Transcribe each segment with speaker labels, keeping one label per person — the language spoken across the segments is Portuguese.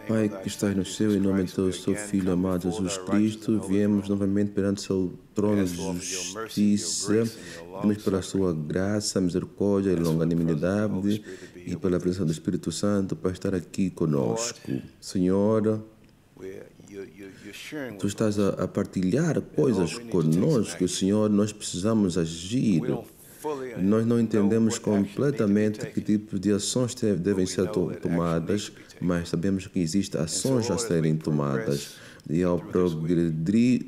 Speaker 1: Pai que estás no céu, em nome do teu Filho amado Jesus Cristo, viemos novamente perante o seu trono de justiça, pedimos pela sua graça, misericórdia e longanimidade e pela presença do Espírito Santo para estar aqui conosco. Senhor, Tu estás a partilhar coisas conosco, Senhor, nós precisamos agir. Nós não entendemos completamente que tipo de ações devem ser tomadas, mas sabemos que existem ações a serem tomadas. E ao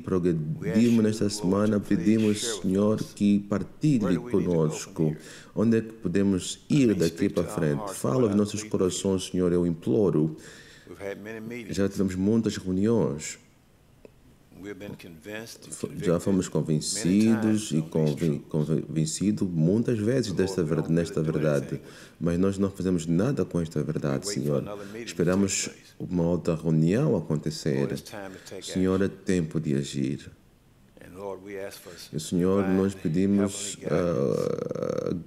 Speaker 1: progredirmos nesta semana, pedimos, Senhor, que partilhe conosco. Onde é que podemos ir daqui para frente? Fala aos nossos corações, Senhor, eu imploro. Já tivemos muitas reuniões. Já fomos convencidos e convencidos muitas vezes nesta verdade, mas nós não fazemos nada com esta verdade, Senhor. Esperamos uma outra reunião acontecer. Senhor, é tempo de agir. E, Senhor, nós pedimos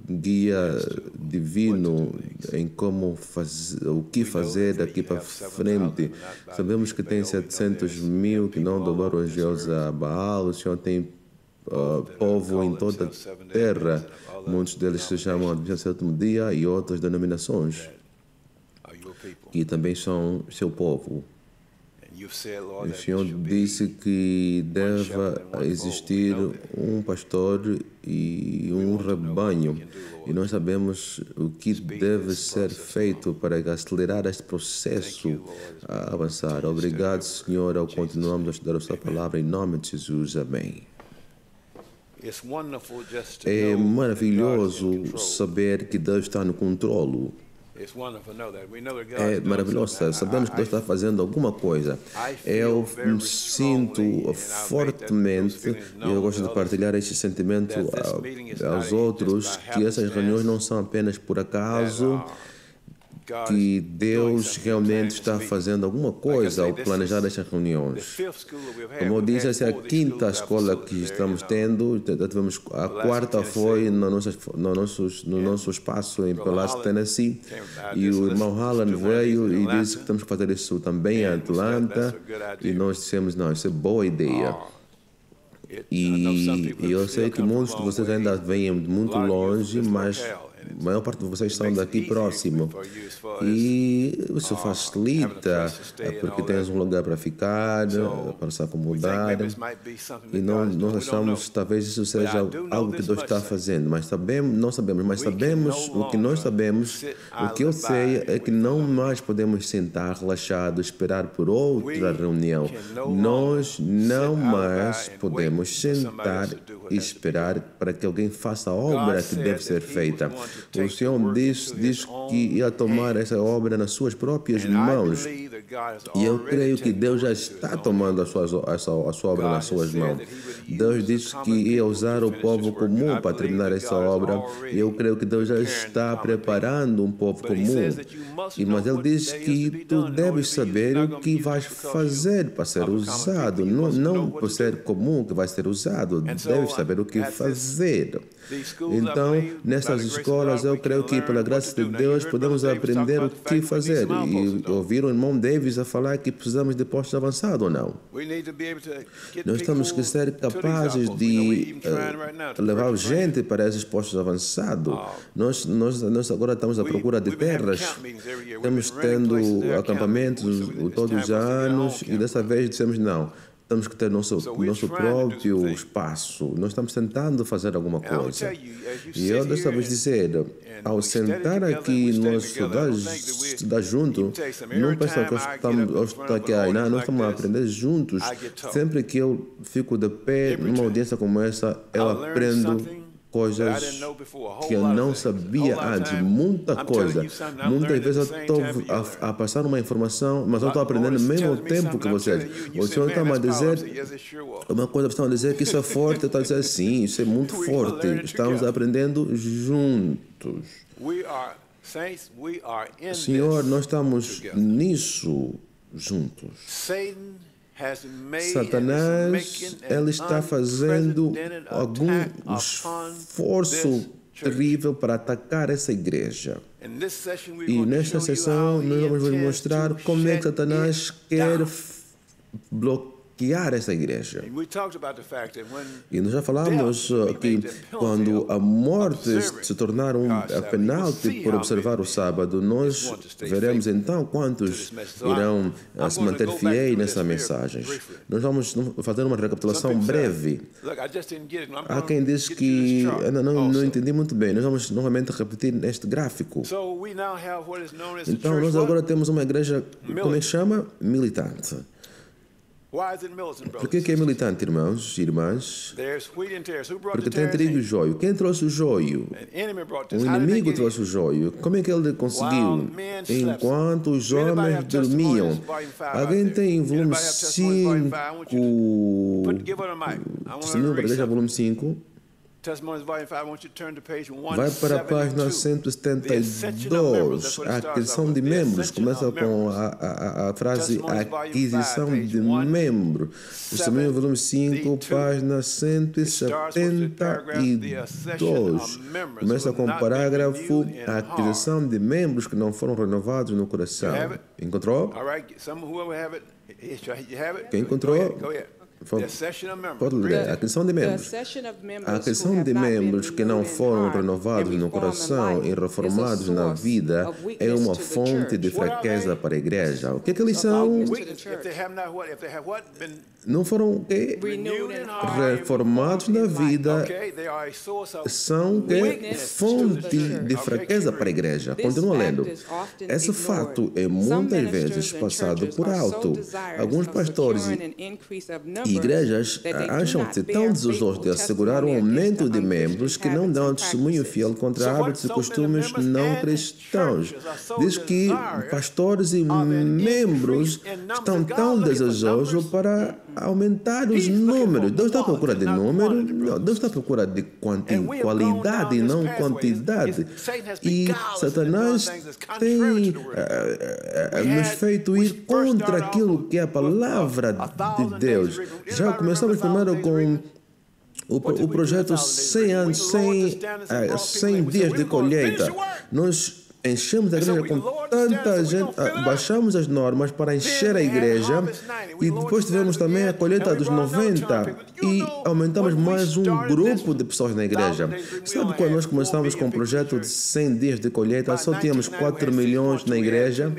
Speaker 1: guia divino em como fazer, o que fazer daqui para frente. Sabemos que tem 700 mil que não dobraram os olhos a Baal. O Senhor tem povo em toda a terra. Muitos deles se chamam Adventista do Sétimo Dia e outras denominações que também são seu povo. O Senhor disse que deve existir um pastor e um rebanho, e nós sabemos o que deve ser feito para acelerar este processo a avançar. Obrigado, Senhor, ao continuarmos a estudar a sua palavra, em nome de Jesus. Amém. É maravilhoso saber que Deus está no controle. É maravilhoso. Sabemos que Deus está fazendo alguma coisa. Eu me sinto fortemente, e eu gosto de partilhar este sentimento aos outros, que essas reuniões não são apenas por acaso, que Deus realmente está fazendo alguma coisa ao planejar estas reuniões. Como eu disse, essa é a quinta escola que estamos tendo. A quarta foi no nosso espaço em Palácio, Tennessee, e o irmão Halland veio e disse que temos que fazer isso também em Atlanta, e nós dissemos, não, isso é boa ideia. E eu sei que muitos de vocês ainda vêm muito longe, mas a maior parte de vocês estão daqui próximo. E isso facilita, porque tens um lugar para ficar, para se acomodar. E nós achamos que talvez isso seja algo que Deus está fazendo, mas sabemos o que nós sabemos. O que eu sei é que não mais podemos sentar relaxados, esperar por outra reunião. Nós não mais podemos sentar e esperar para que alguém faça a obra que deve ser feita. O Senhor diz que ia tomar essa obra nas suas próprias mãos. E eu creio que Deus já está tomando a sua obra nas suas mãos. Deus disse que ia usar o povo comum para terminar essa obra. E eu creio que Deus já está preparando um povo comum. Mas Ele diz que tu deves saber o que vais fazer para ser usado. Não por ser comum que vai ser usado. Deves saber o que fazer. Então, nessas escolas, eu creio que, pela graça de Deus, podemos aprender o que fazer. E ouvir o irmão Davis a falar que precisamos de postos avançados ou não. Nós temos que ser capazes de levar gente para esses postos avançados. Nós agora estamos à procura de terras. Estamos tendo acampamentos todos os anos e dessa vez dissemos não. Temos que ter nosso próprio espaço. Nós estamos tentando fazer alguma coisa. E eu desta vez dizer, ao sentar aqui nós estudar junto, não pensa que eu estou aqui, não, nós estamos a aprender juntos. Sempre que eu fico de pé numa audiência como essa, eu aprendo coisas que eu não sabia antes, muita coisa. Muitas vezes eu estou a passar uma informação, mas eu estou aprendendo ao mesmo tempo que vocês. O senhor está a dizer uma coisa, estão a dizer que isso é forte, eu estou a dizer sim, isso é muito forte. Estamos aprendendo juntos. Senhor, nós estamos nisso juntos. Satanás, ele está fazendo algum esforço terrível para atacar essa igreja. E nesta sessão nós vamos mostrar como é que Satanás quer bloquear essa igreja. E nós já falamos que quando a morte se tornar a penalti por observar o sábado, nós veremos então quantos irão se manter fiéis nessa mensagem. Nós vamos fazer uma recapitulação breve. Há quem diz que ainda não entendi muito bem. Nós vamos novamente repetir este gráfico. Então nós agora temos uma igreja, como é que chama? Militante. Por que é militante, irmãos e irmãs? Porque tem trigo e joio. Quem trouxe o joio? O inimigo trouxe o joio. Como é que ele conseguiu? Enquanto os homens dormiam. Alguém tem volume 5? Testemunho para a igreja, volume 5. Vai para a página 172. A aquisição de membros. Começa com a frase aquisição de membros. Testemunho volume 5, página 172. Começa com o parágrafo a aquisição de membros que não foram renovados no coração. Encontrou? Quem encontrou? Pode ler. A aquisição de membros. A aquisição de membros que não foram renovados no coração e reformados na vida é uma fonte de fraqueza para a igreja. O que é que eles são? Não foram reformados na vida, são fonte de fraqueza para a igreja. Continua lendo. Esse fato é muitas vezes passado por alto. Alguns pastores e igrejas acham-se tão desejosos de assegurar um aumento de membros que não dão testemunho fiel contra hábitos e costumes não cristãos. Diz que pastores e membros estão tão desejosos para aumentar os números. Deus está à procura de número? Não, Deus está à procura de qualidade e não quantidade. E Satanás tem nos feito ir contra aquilo que é a palavra de Deus. Já começamos primeiro com o projeto 100 anos, 100 dias de colheita. Nós enchemos a igreja com tanta gente, baixamos as normas para encher a igreja e depois tivemos também a colheita dos 90 e aumentamos mais um grupo de pessoas na igreja. Sabe quando nós começamos com o projeto de 100 dias de colheita, só tínhamos 4 milhões na igreja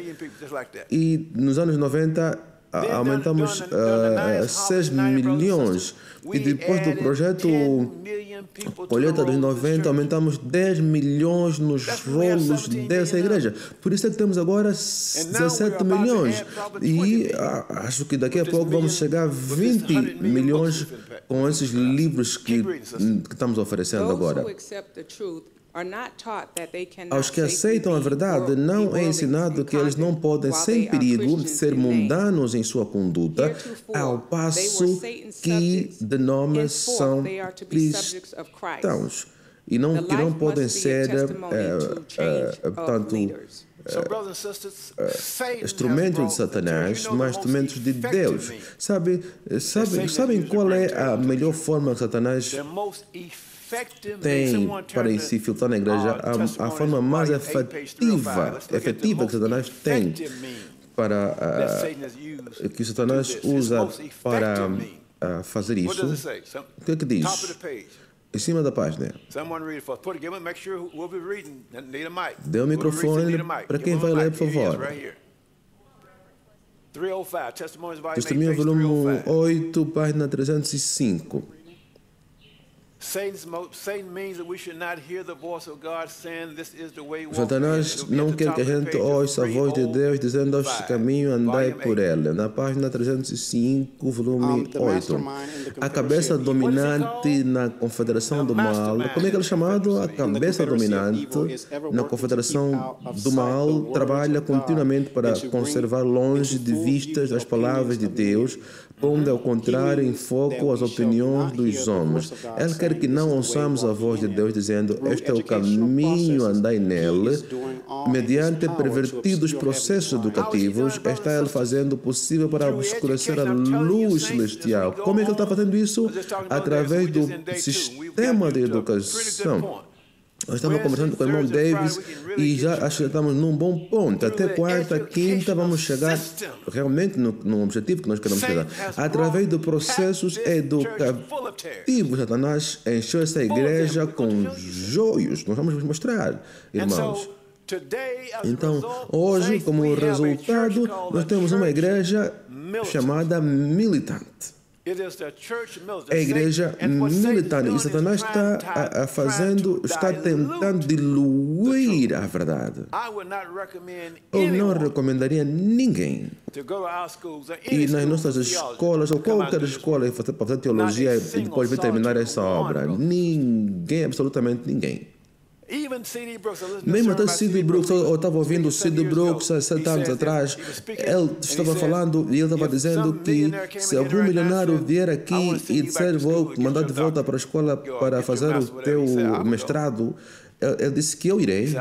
Speaker 1: e nos anos 90 aumentamos 6 milhões e depois do projeto colheita dos 90 aumentamos 10 milhões nos rolos dessa igreja. Por isso é que temos agora 17 milhões e acho que daqui a pouco vamos chegar a 20 milhões com esses livros que estamos oferecendo agora. Aos que aceitam a verdade, não é ensinado que eles não podem, sem perigo, ser mundanos em sua conduta, ao passo que de nome são cristãos. E que não podem ser, portanto, instrumentos de Satanás, mas instrumentos de Deus. Sabem qual é a melhor forma que Satanás tem para se filtrar na igreja? A forma mais efetiva que Satanás tem para que Satanás usa para fazer isso. O que é que diz? Em cima da página. Dê o microfone para quem vai ler, por favor. Testemunho volume 8, página 305. Satanás não quer que a gente ouça a voz de Deus dizendo este caminho, andai por ele. Na página 305, volume 8. A cabeça dominante na confederação do mal. Como é que ele é chamado? A cabeça dominante na confederação do mal trabalha continuamente para conservar longe de vistas as palavras de Deus, pondo ao contrário em foco as opiniões dos homens. Ele quer que não ouçamos a voz de Deus dizendo este é o caminho, andai nele. Mediante pervertidos processos educativos, está ele fazendo o possível para obscurecer a luz celestial. Como é que ele está fazendo isso? Através do sistema de educação. Nós estamos conversando com o irmão Davis e já acho que estamos num bom ponto. Até quarta, quinta, vamos chegar realmente no objetivo que nós queremos chegar. Através de processos educativos, Satanás encheu essa igreja com joios. Nós vamos mostrar, irmãos. Então, hoje, como resultado, nós temos uma igreja chamada militante. É a igreja militante. E Satanás está tentando diluir a verdade. Eu não recomendaria ninguém ir nas nossas escolas, ou qualquer escola, para fazer teologia e depois vir terminar essa obra. Ninguém, absolutamente ninguém. Mesmo até C.D. Brooks, eu estava ouvindo C.D. Brooks há 7 anos atrás, ele estava falando e ele estava dizendo que se algum milionário vier aqui e disser vou mandar de volta para a escola para fazer o teu mestrado, ele disse que eu irei.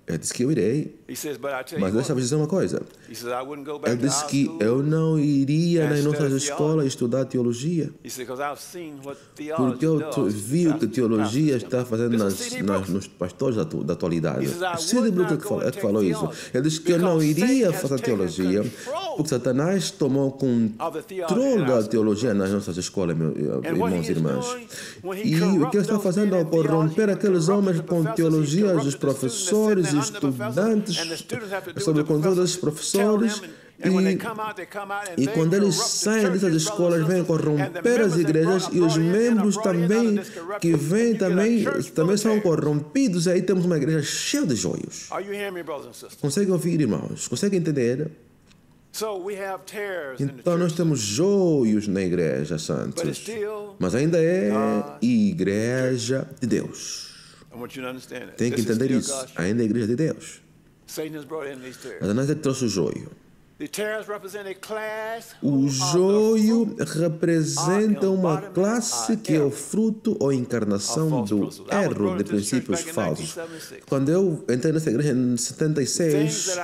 Speaker 1: Ele disse que eu irei, mas deixa eu dizer uma coisa. Ele disse que eu não iria nas nossas escolas estudar teologia, porque eu vi o que teologia está fazendo nos pastores da atualidade. C.D. Brooks é que falou isso. Ele disse que eu não iria fazer teologia, porque Satanás tomou controle da teologia nas nossas escolas, meus irmãos e irmãs. E o que ele está fazendo ao corromper aqueles homens com teologias, os professores, estudantes, sob o controle dos professores, e quando eles saem dessas escolas, vêm corromper as igrejas, e os membros também que vêm também são corrompidos, e aí temos uma igreja cheia de joios. Conseguem ouvir, irmãos? Conseguem entender? Então nós temos joios na igreja, santos, mas ainda é igreja de Deus. Tem que entender isso. Ainda é a igreja de Deus. Satanás trouxe o joio. O joio representa uma classe que é o fruto ou encarnação do erro de princípios falsos. Quando eu entrei nessa igreja em 76,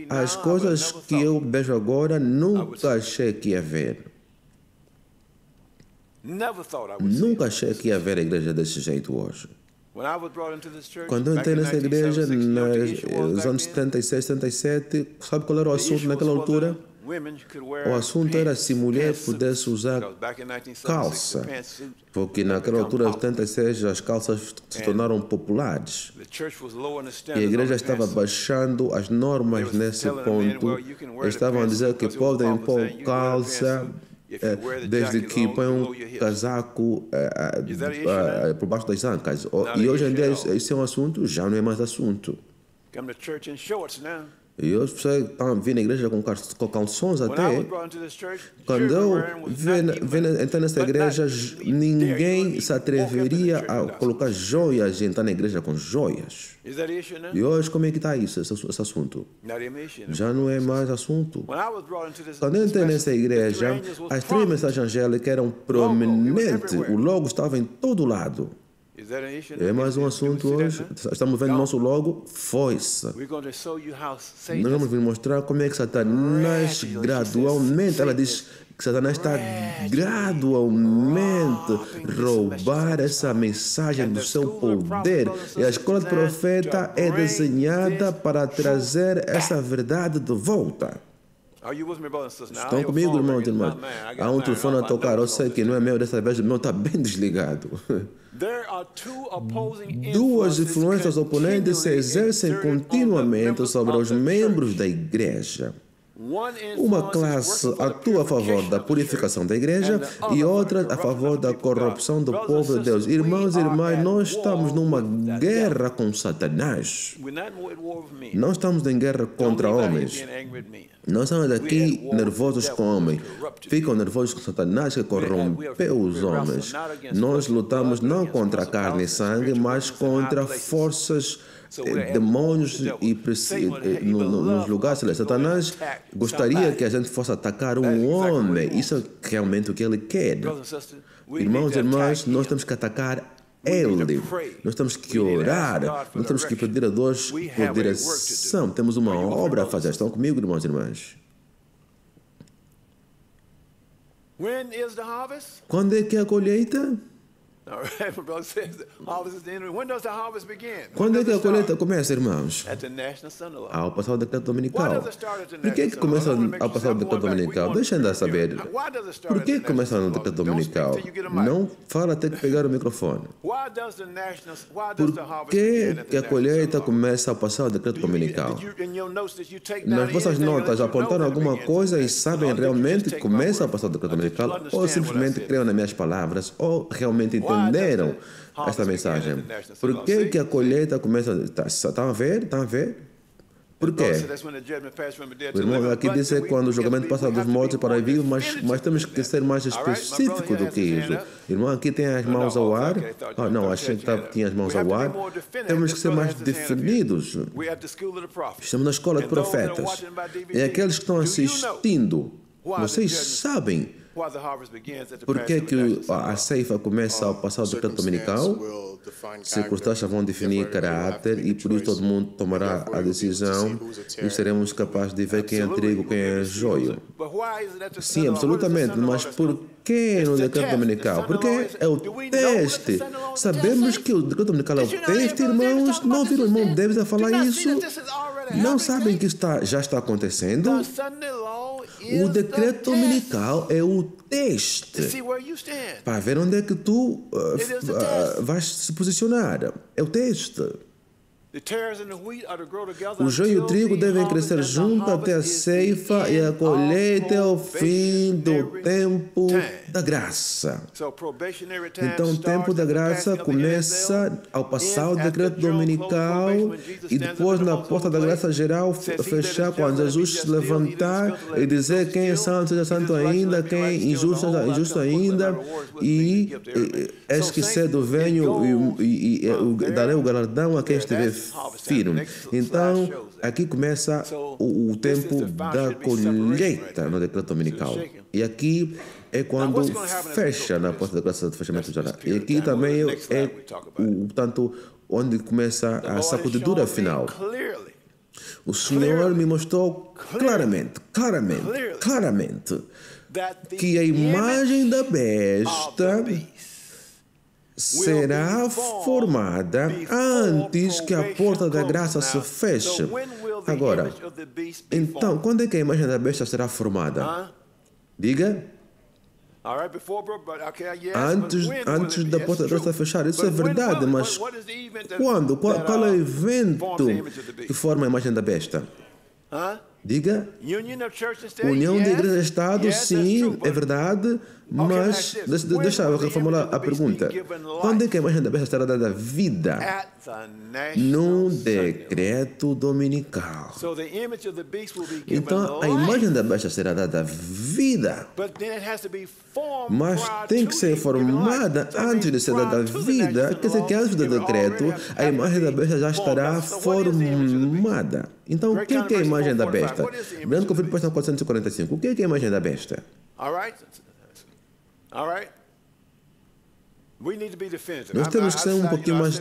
Speaker 1: as coisas que eu vejo agora nunca achei que ia ver. Nunca achei que ia ver a igreja desse jeito hoje. Quando eu entrei nessa igreja, nos anos 76, 77, sabe qual era o assunto naquela altura? O assunto era se mulher pudesse usar calça, porque naquela altura, em 76, as calças se tornaram populares. E a igreja estava baixando as normas nesse ponto. Estavam a dizer que podem pôr calça, desde que põe um casaco por baixo das ancas. E hoje em dia esse é um assunto, já não é mais assunto. E hoje você está vindo na igreja com calções até. Quando eu entrar nessa igreja, ninguém se atreveria a colocar joias e entrar na igreja com joias. E hoje como é que está isso, esse assunto? Já não é mais assunto. Quando eu entrei nessa igreja, as 3 mensagens angélicas eram prominentes. O logo estava em todo lado. É mais um assunto hoje. Estamos vendo nosso logo, foice. Nós vamos mostrar como é que Satanás gradualmente, ela diz que Satanás está gradualmente roubar essa mensagem do seu poder. E a escola de profeta é desenhada para trazer essa verdade de volta. Estão comigo, irmãos e irmãs? Há um telefone a tocar, eu sei que não é meu, dessa vez o meu está bem desligado. 2 influências oponentes se exercem continuamente sobre os membros da igreja. Uma classe atua a favor da purificação da igreja e outra a favor da corrupção do povo de Deus. Irmãos e irmãs, nós estamos numa guerra com Satanás. Não estamos em guerra contra homens. Não estamos aqui nervosos com homens. Ficam nervosos com Satanás que corrompeu os homens. Nós lutamos não contra carne e sangue, mas contra forças, demônios e nos lugares celestes. Satanás gostaria que a gente fosse atacar um homem. Isso é realmente o que ele quer. Irmãos e irmãs, nós temos que atacar ele. Nós temos que orar. Nós temos que pedir a Deus por direção. Temos uma obra a fazer. Estão comigo, irmãos e irmãs? Quando é que é a colheita? Quando é que a colheita começa, irmãos? Ao passar o decreto dominical. Por que começa ao passar o decreto dominical? Deixa eu saber. Por que começa no decreto dominical? Não fala até que pegar o microfone. Por que a colheita começa ao passar o decreto dominical? Nas vossas notas apontaram alguma coisa e sabem realmente que começa a passar o decreto dominical? Ou simplesmente creem nas minhas palavras? Ou realmente entenderam esta mensagem? Por que a colheita começa... Estão a ver? Estão a ver? Por quê? O irmão aqui disse que quando o julgamento passa dos mortos para vivos, mas temos que ser mais específicos do que isso. O irmão aqui tem as mãos ao ar. Não, achei que tinha as mãos ao ar. Temos que ser mais definidos. Estamos na escola de profetas. E aqueles que estão assistindo, vocês sabem por que a ceifa começa ao passar do decreto dominical? Circunstâncias vão definir caráter e por isso todo mundo tomará a decisão e seremos capazes de ver quem é trigo, quem é joio. Sim, absolutamente, mas por que no decreto dominical? Porque é o teste. Sabemos que o decreto dominical é o teste, irmãos. Não ouviram o irmão Davis a falar isso? Não sabem que já está acontecendo? O decreto dominical é o teste para ver onde é que tu vais se posicionar. É o teste. O joio e o trigo devem crescer junto até a ceifa e a colheita é o fim do tempo da graça. Então, o tempo da graça começa ao passar o decreto dominical e depois na porta da graça geral fechar quando Jesus se levantar e dizer quem é santo, seja santo ainda, quem é injusto, seja injusto ainda. E eis que cedo venho e darei o galardão a quem estiver firme. Então, aqui começa o tempo da colheita no decreto dominical. E aqui é quando fecha na porta da graça do fechamento geral. E aqui também é tanto onde começa a sacudidura final. O Senhor me mostrou claramente que a imagem da besta será formada antes que a porta da graça se feche. Agora, então, quando é que a imagem da besta será formada? Diga. Antes da porta da graça fechar. Isso é verdade, mas quando? Qual é o evento que forma a imagem da besta? Diga. União de igreja e Estado, sim, é verdade, mas deixa eu reformular a pergunta. Quando é que a imagem da besta será dada vida? No decreto dominical. Então, a imagem da besta será dada vida, mas tem que ser formada antes de ser dada vida. Quer dizer que antes do decreto, a imagem da besta já estará formada. Então, o que é a imagem da besta? Grande Conflito, página 445. O que é a imagem da besta? Nós temos que ser um pouquinho mais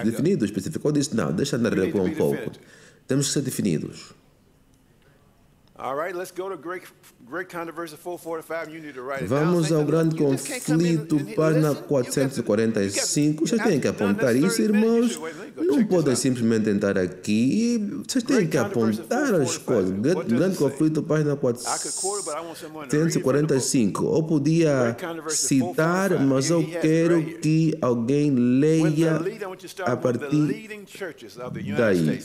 Speaker 1: definidos, específicos. Eu disse, não, deixa andar recuar um pouco. Temos que ser definidos. Vamos ao grande conflito, página 445. Vocês têm que apontar isso, irmãos. Não podem simplesmente entrar aqui. Vocês têm que apontar as coisas. Grande conflito, página 445. Eu podia citar, mas eu quero que alguém leia a partir daí.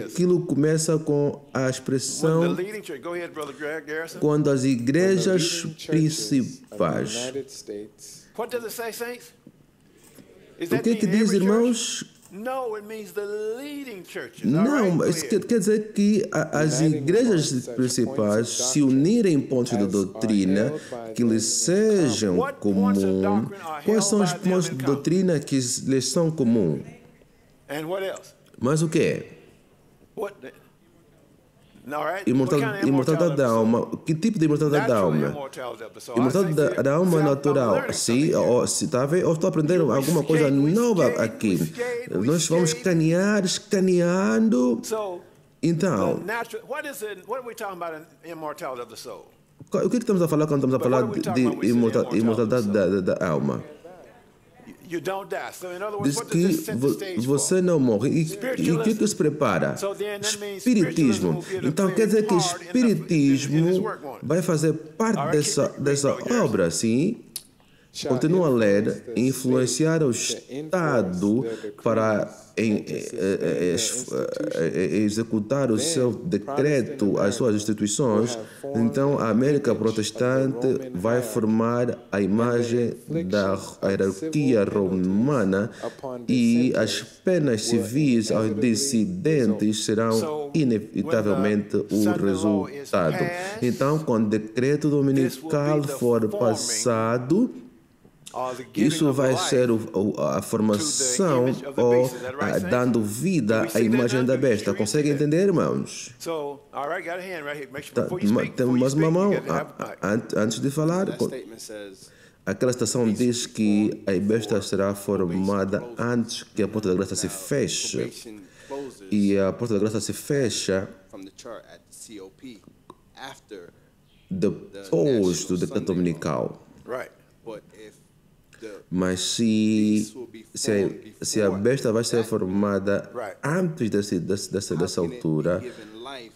Speaker 1: Aquilo começa com a expressão quando as igrejas principais. O que diz, irmãos? Não, isso quer dizer que as igrejas principais se unirem em pontos de doutrina que lhes sejam comuns. Quais são os pontos de doutrina que lhes são comuns? Mas o que? Imortalidade da alma. Que tipo de imortalidade da alma? Imortalidade da alma natural. Sim, ou estou aprendendo alguma coisa nova aqui. Nós vamos escaneando. Então, o que estamos a falar quando estamos a falar de imortalidade da alma? Diz que você não morre. E o que se prepara? Espiritismo. Então quer dizer que o Espiritismo vai fazer parte dessa obra, sim? Continua a ler, influenciar o Estado para executar o seu decreto, as suas instituições. Então, a América protestante vai formar a imagem da hierarquia romana e as penas civis aos dissidentes serão inevitavelmente o resultado. Então, quando o decreto dominical for passado, isso vai ser a formação ou dando vida à imagem da besta. Consegue entender, irmãos? Temos mais uma mão. Antes de falar, aquela citação diz que a besta será formada antes que a porta da graça se feche. E a porta da graça se fecha depois do decreto dominical. Mas se a besta vai ser formada antes dessa altura,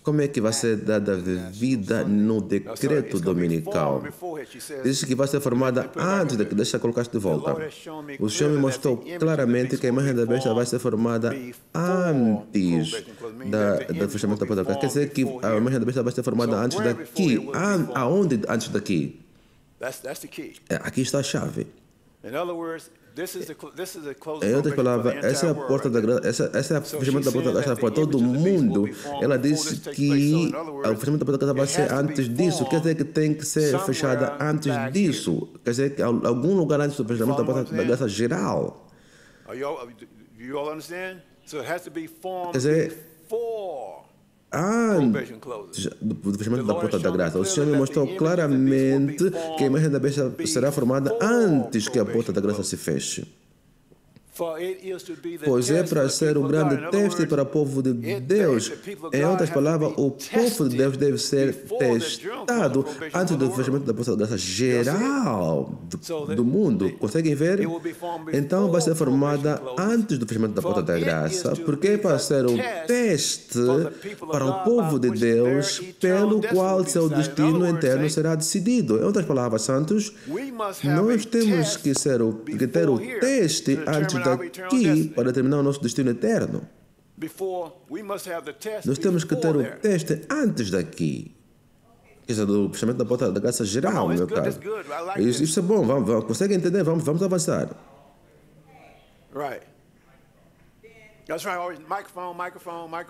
Speaker 1: como é que vai ser dada vida no decreto dominical? Diz que vai ser formada antes deixa eu colocar de volta. O Senhor me mostrou claramente que a imagem da besta vai ser formada antes do fechamento da porta da casa. Quer dizer que a imagem da besta vai ser formada antes daqui. Aonde antes daqui? Aqui está a chave. Em outras palavras, essa é a porta da graça, essa é o fechamento da porta da graça para todo mundo. Ela disse que o fechamento da porta da graça vai ser antes disso. Quer dizer que tem que ser fechada antes disso. Quer dizer que algum lugar antes do fechamento da porta da graça geral. Quer dizer, do fechamento da porta da graça. O Senhor me mostrou claramente que a imagem da besta será formada antes que a porta da graça se feche. Pois é para ser um grande teste para o povo de Deus. Em outras palavras, o povo de Deus deve ser testado antes do fechamento da porta da graça geral do mundo. Conseguem ver? Então vai ser formada antes do fechamento da porta da graça, porque é para ser um teste para o povo de Deus, pelo qual seu destino eterno será decidido. Em outras palavras, santos, nós temos que ter o teste antes daqui para determinar o nosso destino eterno. Nós temos que ter o teste antes daqui. Isso é do fechamento da porta da graça geral, meu caro. Isso é bom. Consegue entender? Vamos avançar.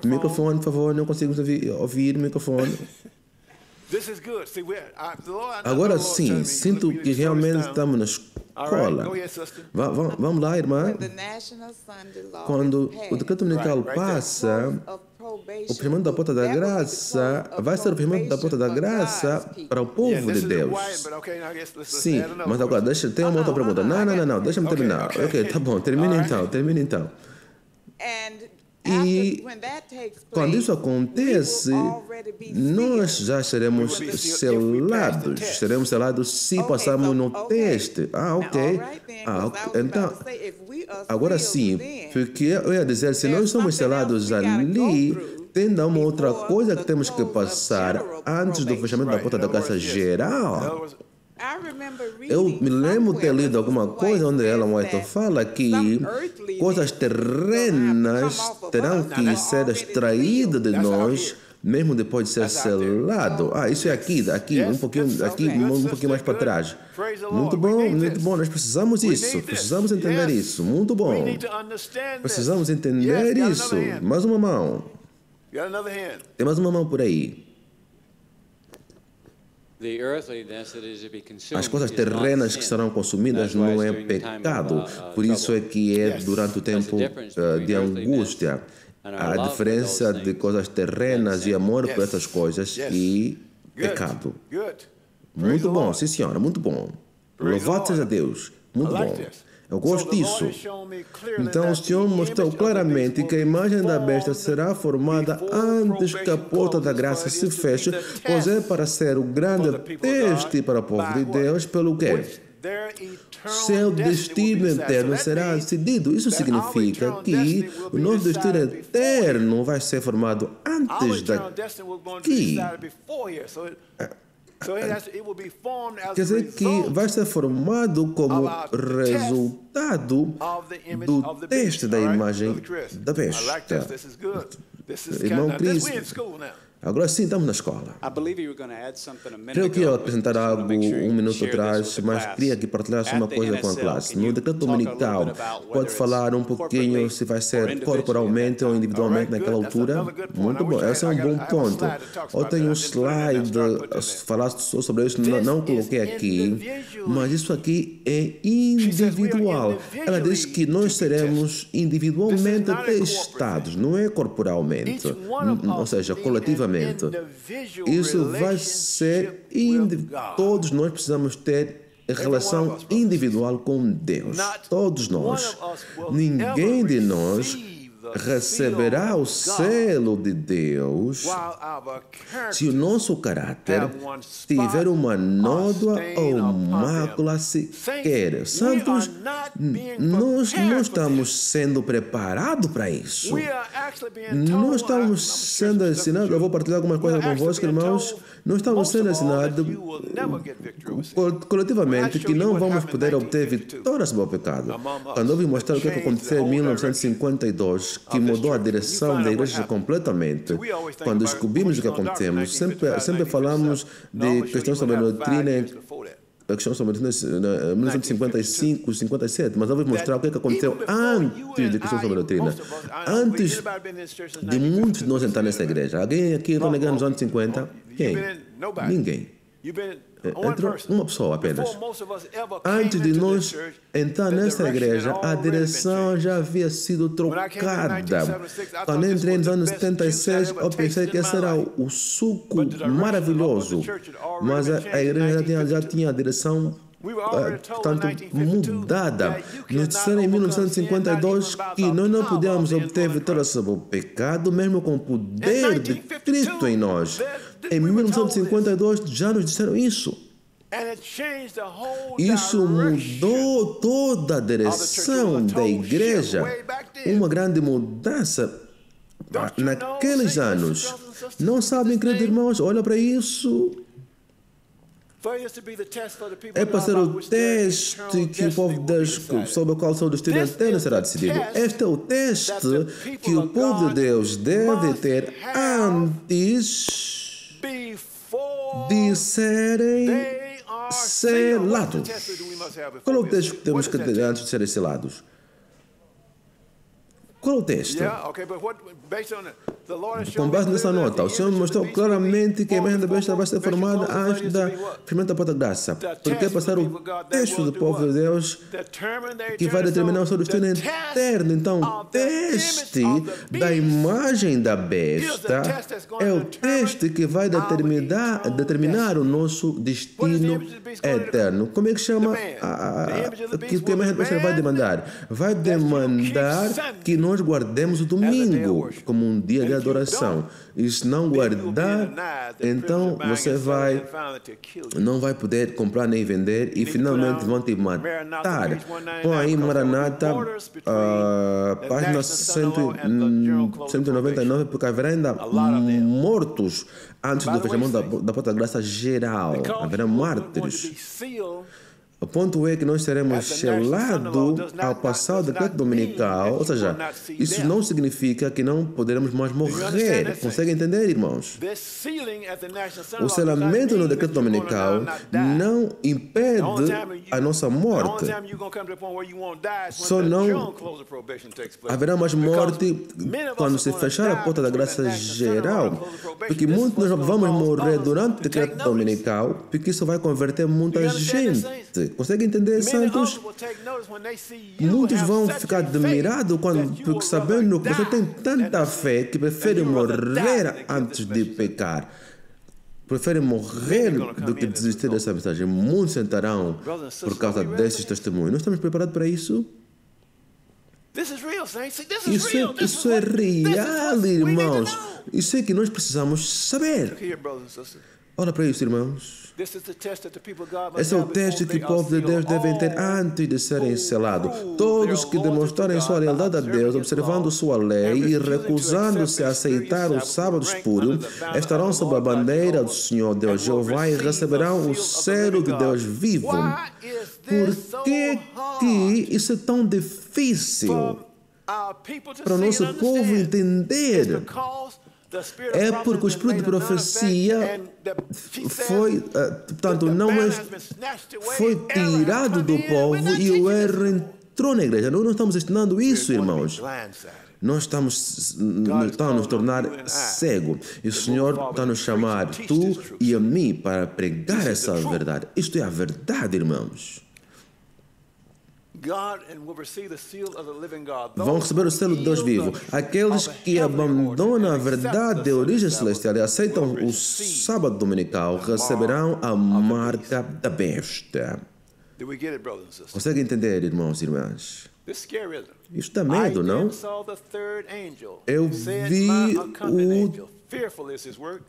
Speaker 1: Microfone, por favor. Não consigo ouvir o microfone. Agora sim, sinto que realmente estamos na escola. Vamos lá, irmã. Quando o decreto dominical passa, o fechamento da porta da graça vai ser o fechamento da porta da graça para o povo de Deus. Sim, mas agora tem uma outra pergunta. Não, deixa-me terminar. Ok, tá bom, termina então. E quando isso acontece, nós já seremos selados se passarmos no teste. Ok. Então, agora sim, porque eu ia dizer, se nós somos selados ali, tem uma outra coisa que temos que passar antes do fechamento da porta da graça geral. Eu me lembro de ter lido alguma coisa onde Ellen White fala que coisas terrenas terão que ser extraídas de nós, mesmo depois de ser selado. Isso é aqui um pouquinho mais para trás. Muito bom, nós precisamos isso, precisamos entender isso, muito bom. Precisamos entender isso. Mais uma mão. Tem mais uma mão por aí. As coisas terrenas que serão consumidas não é pecado, por isso é que é durante o tempo de angústia. A diferença de coisas terrenas e amor por essas coisas e pecado. Muito bom, sim senhora, muito bom. Louvado seja Deus, muito bom. Eu gosto disso. Então o Senhor mostrou claramente que a imagem da besta será formada antes que a porta da graça se feche, pois é para ser o grande teste para o povo de Deus, pelo quê? seu destino eterno será decidido. Isso significa que o nosso destino eterno vai ser formado antes daqui. Quer dizer que vai ser formado como resultado do teste da imagem da besta. Irmão Cris, agora sim estamos na escola. Creio que ia acrescentar algo um minuto atrás, mas queria que partilhasse uma coisa com a classe. No decreto dominical, pode falar um pouquinho se vai ser corporalmente ou individualmente naquela altura? Muito bom, esse é um bom ponto. Eu tenho um slide falar sobre isso, não coloquei aqui, mas isso aqui é individual. Ela diz que nós seremos individualmente testados, não é corporalmente, ou seja, coletivamente. Isso vai ser todos nós precisamos ter relação individual com Deus. Todos nós. Ninguém de nós receberá o selo de Deus se o nosso caráter tiver uma nódoa ou mácula sequer. Santos, nós não estamos sendo preparados para isso. Nós estamos sendo ensinados, eu vou partilhar alguma coisa convosco, irmãos. Nós estamos sendo ensinados coletivamente que não vamos poder obter vitória sobre o pecado. Quando eu vim mostrar o que aconteceu em 1952, que mudou a direção da igreja completamente, quando descobrimos o que acontecemos, sempre falamos de questões sobre a doutrina, questões sobre 1955, 57, mas eu vou mostrar o que aconteceu antes de questões sobre a doutrina. Antes de muitos de nós entrar nessa igreja. Alguém aqui entrou na igreja nos anos 50? Quem? Ninguém. Entrou uma pessoa apenas. Antes de nós entrar nessa igreja, a direção já havia sido trocada. Quando eu entrei nos anos 76, eu pensei que esse era o suco maravilhoso. Mas a igreja já tinha a direção portanto, mudada. Nos disseram em 1952 que nós não podíamos obter vitória sobre o pecado, mesmo com o poder de Cristo em nós. Em 1952 já nos disseram isso. Isso mudou toda a direção da igreja. Uma grande mudança naqueles anos. Não sabem, queridos irmãos, olha para isso. É para ser o teste que o povo de Deus, sobre o qual o seu destino eterno será decidido. Este é o teste que o povo de Deus deve ter antes de serem selados. Qual é o teste que temos que ter antes de serem selados? Qual é o teste? Com base nessa nota, o Senhor mostrou claramente que a imagem da besta vai ser formada antes da primeira porta da graça. Porque é passar o teste do povo de Deus que vai determinar o seu destino eterno. Então, o teste da imagem da besta é o teste que vai determinar o nosso destino eterno. Como é que chama que a imagem da besta vai demandar? Vai demandar que nós guardemos o domingo como um dia de adoração. E se não guardar, então você não vai poder comprar nem vender e finalmente vão te matar. Põe aí Maranata, página 199, porque haverá ainda mortos antes do fechamento da porta da graça geral. Haverá mártires. O ponto é que nós seremos selados ao passar o decreto dominical, ou seja, isso não significa que não poderemos mais morrer. Consegue entender, irmãos? O selamento no decreto dominical não impede a nossa morte. Só não haverá mais morte quando se fechar a porta da graça geral, porque muitos nós vamos morrer durante o decreto dominical, porque isso vai converter muita gente. Consegue entender, santos? Muitos vão ficar admirados porque sabendo que você tem tanta fé que prefere morrer antes de pecar. Prefere morrer do que desistir dessa mensagem. Muitos sentarão por causa desses testemunhos. Nós estamos preparados para isso? Isso é real, irmãos. Isso é que nós precisamos saber. Olha para isso, irmãos. Esse é o teste que o povo de Deus deve ter antes de serem selados. Todos que demonstrarem sua lealdade a Deus, observando sua lei e recusando-se a aceitar o sábado espúrio, estarão sob a bandeira do Senhor Deus Jeová e receberão o selo de Deus vivo. Por que isso é tão difícil para o nosso povo entender? É porque o espírito de profecia foi tirado do povo e o erro entrou na igreja. Nós não estamos ensinando isso, irmãos. Nós estamos nos tornar cego. E o Senhor está nos chamar, tu e a mim, para pregar essa verdade. Isto é a verdade, irmãos. Vão receber o selo de Deus vivo. Aqueles que abandonam a verdade de origem celestial e aceitam o sábado dominical receberão a marca da besta. Consegue entender, irmãos e irmãs? Isso dá medo, não? Eu vi o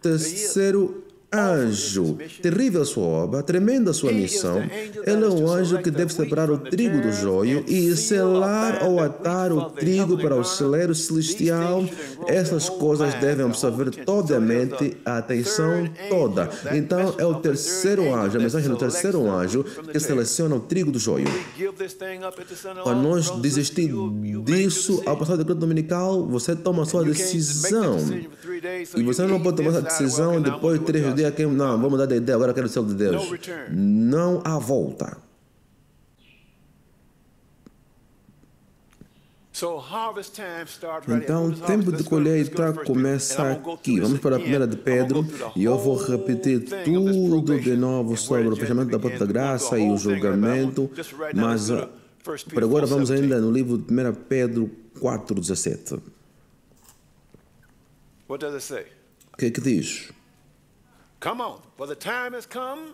Speaker 1: terceiro anjo, terrível sua obra, tremenda sua missão. Ele é um anjo que deve separar o trigo do joio e selar ou atar o trigo para o celeiro celestial. Essas coisas devem absorver totalmente a atenção toda. Então é o terceiro anjo, a mensagem do terceiro anjo que seleciona o trigo do joio. Para nós desistir disso, ao passar o decreto dominical, você toma a sua decisão. E você não pode tomar essa decisão depois de 3 dias. Não, vamos mudar de ideia, agora eu quero o selo de Deus. Não há volta. Então, o tempo de colheita começa aqui. Vamos para a 1 de Pedro e eu vou repetir tudo de novo sobre o fechamento da porta da graça e o julgamento, mas por agora vamos ainda no livro de 1 Pedro 4:17. O que diz?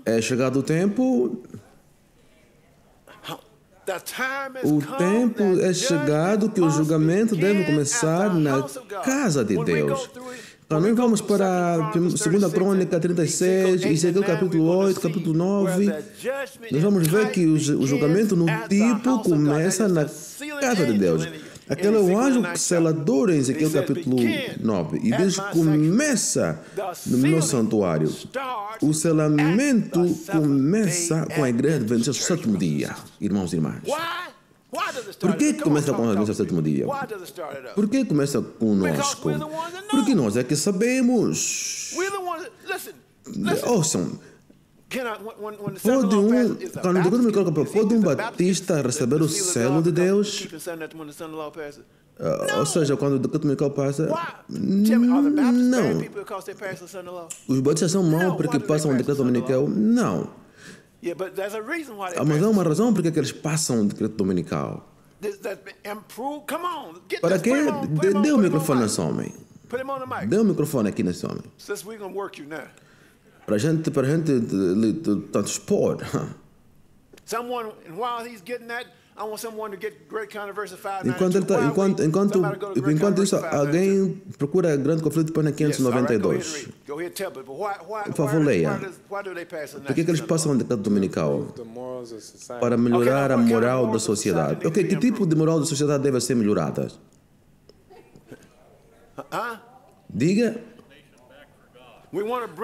Speaker 1: É chegado o tempo. O tempo é chegado que o julgamento deve começar na casa de Deus. Então, nós vamos para 2 Crônica 36, Ezequiel capítulo 8, capítulo 9. Nós vamos ver que o julgamento no tipo começa na casa de Deus. Aquele é o anjo selador em Ezequiel capítulo 9. E diz que começa no santuário. O selamento começa com a igreja adventista do 7º dia, irmãos e irmãs. Por que começa com a adventista do 7º dia? Por que começa conosco? Porque nós é que sabemos. Ouçam. Pode um batista receber o selo de Deus? Ou seja, quando o decreto dominical passa, não. Os batistas são maus porque passam o decreto dominical? Não. Mas há uma razão porque eles passam o decreto dominical. Para quê? Dê o microfone nesse homem. Dê o microfone aqui nesse homem. Para a gente tanto expor. Enquanto isso, alguém procura grande conflito para 592. Por favor, leia. Por que eles passam o decreto dominical? Para melhorar a moral da sociedade. Ok, que tipo de moral da sociedade deve ser melhorada? Diga.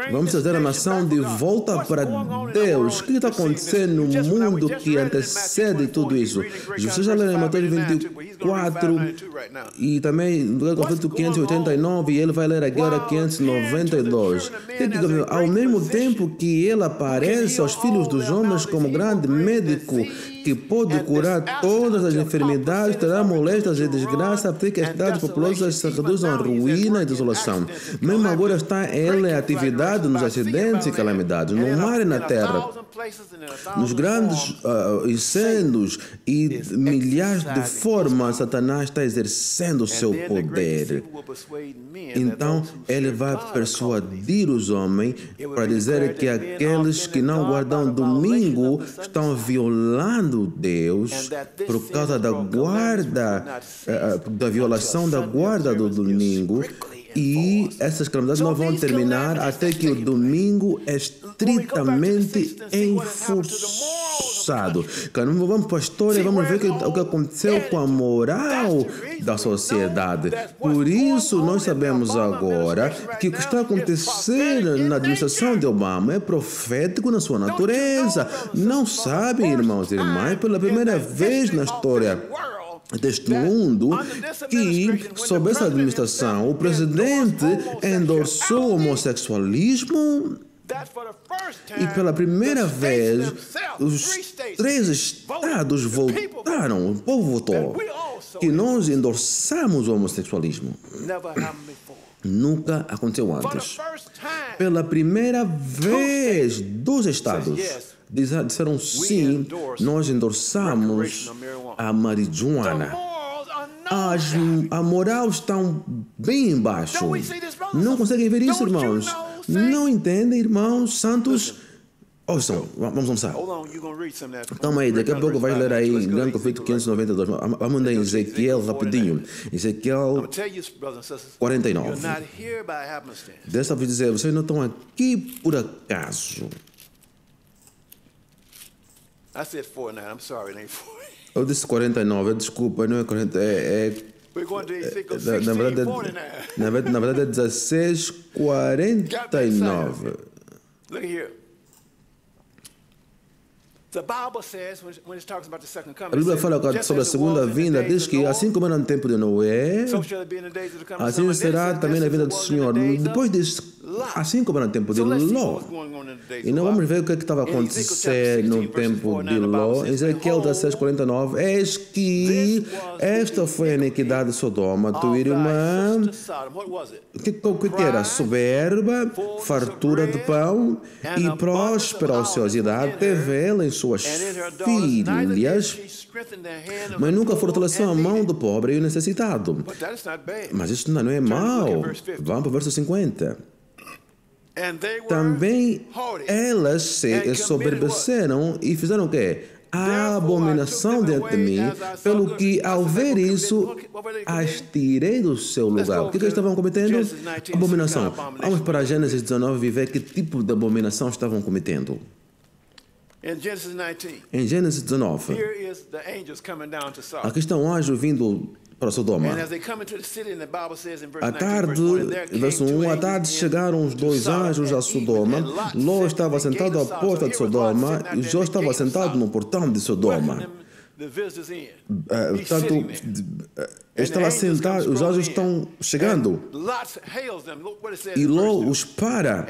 Speaker 1: Vamos trazer a nação de volta para Deus. O que está acontecendo no mundo que antecede tudo isso? Você já leu em Mateus 24 e também no capítulo 589 e ele vai ler agora 592. Ao mesmo tempo que ele aparece aos filhos dos homens como grande médico que pode curar todas as enfermidades, terá moléstias e desgraça, até que as cidades populosas se reduzam a ruína e desolação. Mesmo agora está ele em atividade nos acidentes e calamidades, no mar e na terra, nos grandes incêndios e milhares de formas, Satanás está exercendo o seu poder. Então, ele vai persuadir os homens para dizer que aqueles que não guardam domingo estão violando Deus por causa da guarda, da violação da guarda do domingo, E essas calamidades não vão terminar até que o domingo é estritamente enforçado. Quando vamos para a história, vamos ver o que aconteceu com a moral da sociedade. Por isso, nós sabemos agora que o que está acontecendo na administração de Obama é profético na sua natureza. Não sabem, irmãos e irmãs, pela primeira vez na história deste mundo, que sob essa administração o presidente endossou o homossexualismo e pela primeira vez os 3 estados votaram, o povo votou, que nós endossamos o homossexualismo. Nunca aconteceu antes. Pela primeira vez, 2 estados disseram sim, nós endossamos a marijuana. A moral está bem embaixo. Não conseguem ver isso, irmãos? Não entendem, irmãos santos? Ouçam, vamos almoçar. Calma aí, daqui a pouco vais ler aí Grande Conflito 592. Vamos ler em Ezequiel rapidinho. Ezequiel 49. Dessa vez dizer, vocês não estão aqui por acaso. Eu disse 49, desculpa, não é 40, na verdade é 16:49. A Bíblia fala sobre a segunda vinda, diz que assim como era no tempo de Noé, assim será também na vinda do Senhor. Depois diz, assim como era no tempo de Ló. E não vamos ver o que estava a acontecer no tempo de Ló. Em Ezequiel 16:49, eis que esta foi a iniquidade de Sodoma, tua irmã. O que era? Soberba, fartura de pão e próspera ociosidade teve ela em suas filhas, mas nunca fortaleceu a mão do pobre e o necessitado. Mas isso não é mau. Vamos para o verso 50. Também elas se soberbeceram e fizeram o quê? A abominação diante de mim, pelo que ao ver isso, as tirei do seu lugar. O que eles estavam cometendo? Abominação. Vamos para Gênesis 19 e ver que tipo de abominação estavam cometendo. Em Gênesis 19, aqui está um anjo vindo para Sodoma. À tarde, verso 1, à tarde chegaram os 2 anjos a Sodoma. Ló estava sentado à porta de Sodoma e Jó estava sentado no portão de Sodoma. Portanto, estava sentado, os anjos estão chegando e Ló os para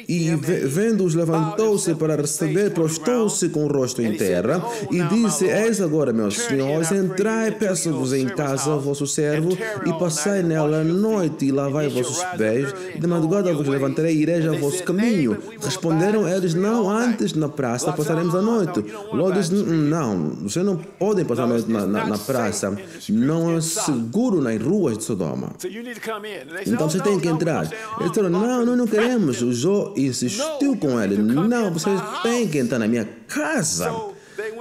Speaker 1: e vendo-os levantou-se para receber, prostou-se com o rosto em terra e disse, eis agora, meus senhores, entrai, peço-vos em casa vosso servo e passai nela a noite e lavai vossos pés, de madrugada vos levantarei e ireis a vosso caminho. Responderam eles, não, antes na praça passaremos a noite. Ló disse, não, vocês não podem passar a noite na praça. Não é seguro nas ruas de Sodoma. Então vocês têm que entrar. Eles disseram, não, não queremos. O Jó insistiu com ele. Não, vocês têm que entrar na minha casa.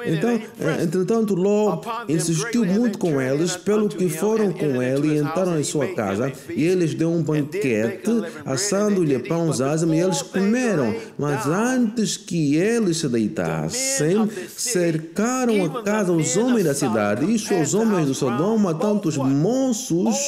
Speaker 1: Então, entretanto, Ló insistiu muito com eles, pelo que foram com ele e entraram em sua casa, e eles deu um banquete, assando-lhe pães ázimos, e eles comeram. Mas antes que eles se deitassem, cercaram a casa os homens da cidade, isto os homens do Sodoma, tanto os moços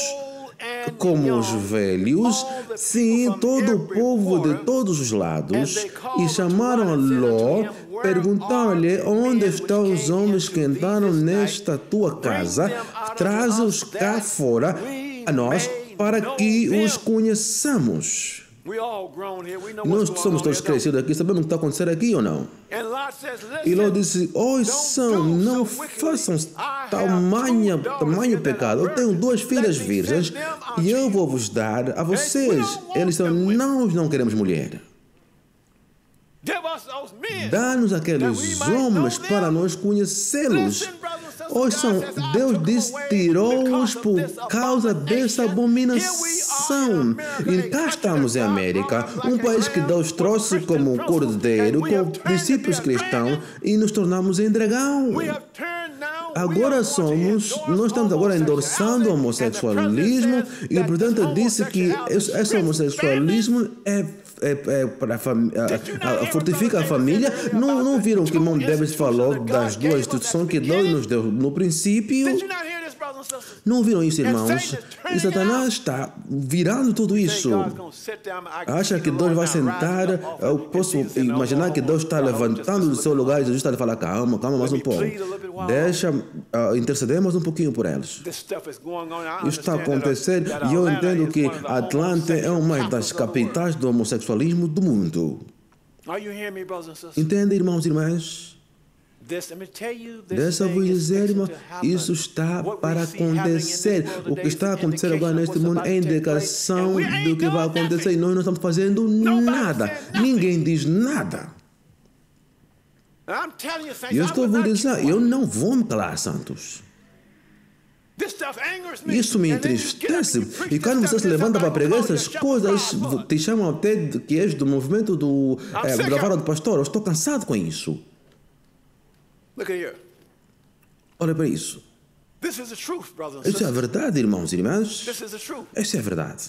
Speaker 1: como os velhos, sim, todo o povo de todos os lados, e chamaram a Ló, perguntaram-lhe, onde estão os homens que entraram nesta tua casa? Traze-os cá fora a nós, para que os conheçamos. Nós somos todos crescidos aqui, sabemos o que está acontecendo aqui ou não? E Ló disse, ouçam, não façam tamanho pecado. Eu tenho 2 filhas virgens e eu vou vos dar a vocês. Eles disseram, nós não queremos mulher. Dá-nos aqueles homens para nós conhecê-los. Ouçam, Deus disse, tirou-os por causa dessa abominação. E cá estamos em América, um país que Deus trouxe como um cordeiro, com princípios cristãos, e nos tornamos em dragão. Agora nós estamos agora endossando o homossexualismo e o presidente disse que esse homossexualismo fortifica a família. Não viram que irmão Davis falou das duas instituições que Deus nos deu no princípio? Não viram isso, irmãos? E Satanás está virando tudo isso. Acha que Deus vai sentar? Eu posso imaginar que Deus está levantando do seu lugar e Jesus está a falar: calma mais um pouco. Deixa interceder mais um pouquinho por eles. Isso está acontecendo e eu entendo que Atlanta é uma das capitais do homossexualismo do mundo. Entende, irmãos e irmãs? Dessa vou dizer, irmão, isso está para acontecer. O que está acontecendo agora neste mundo é indicação do que vai acontecer e nós não estamos fazendo nada. Ninguém diz nada. E eu estou a dizer, eu não vou me calar, santos. Isso me entristece. E quando você se levanta para pregar essas coisas, te chamam até que és do movimento da vara do pastor. Eu estou cansado com isso. Olha para isso. Isso é a verdade, irmãos e irmãs. Isso é a verdade.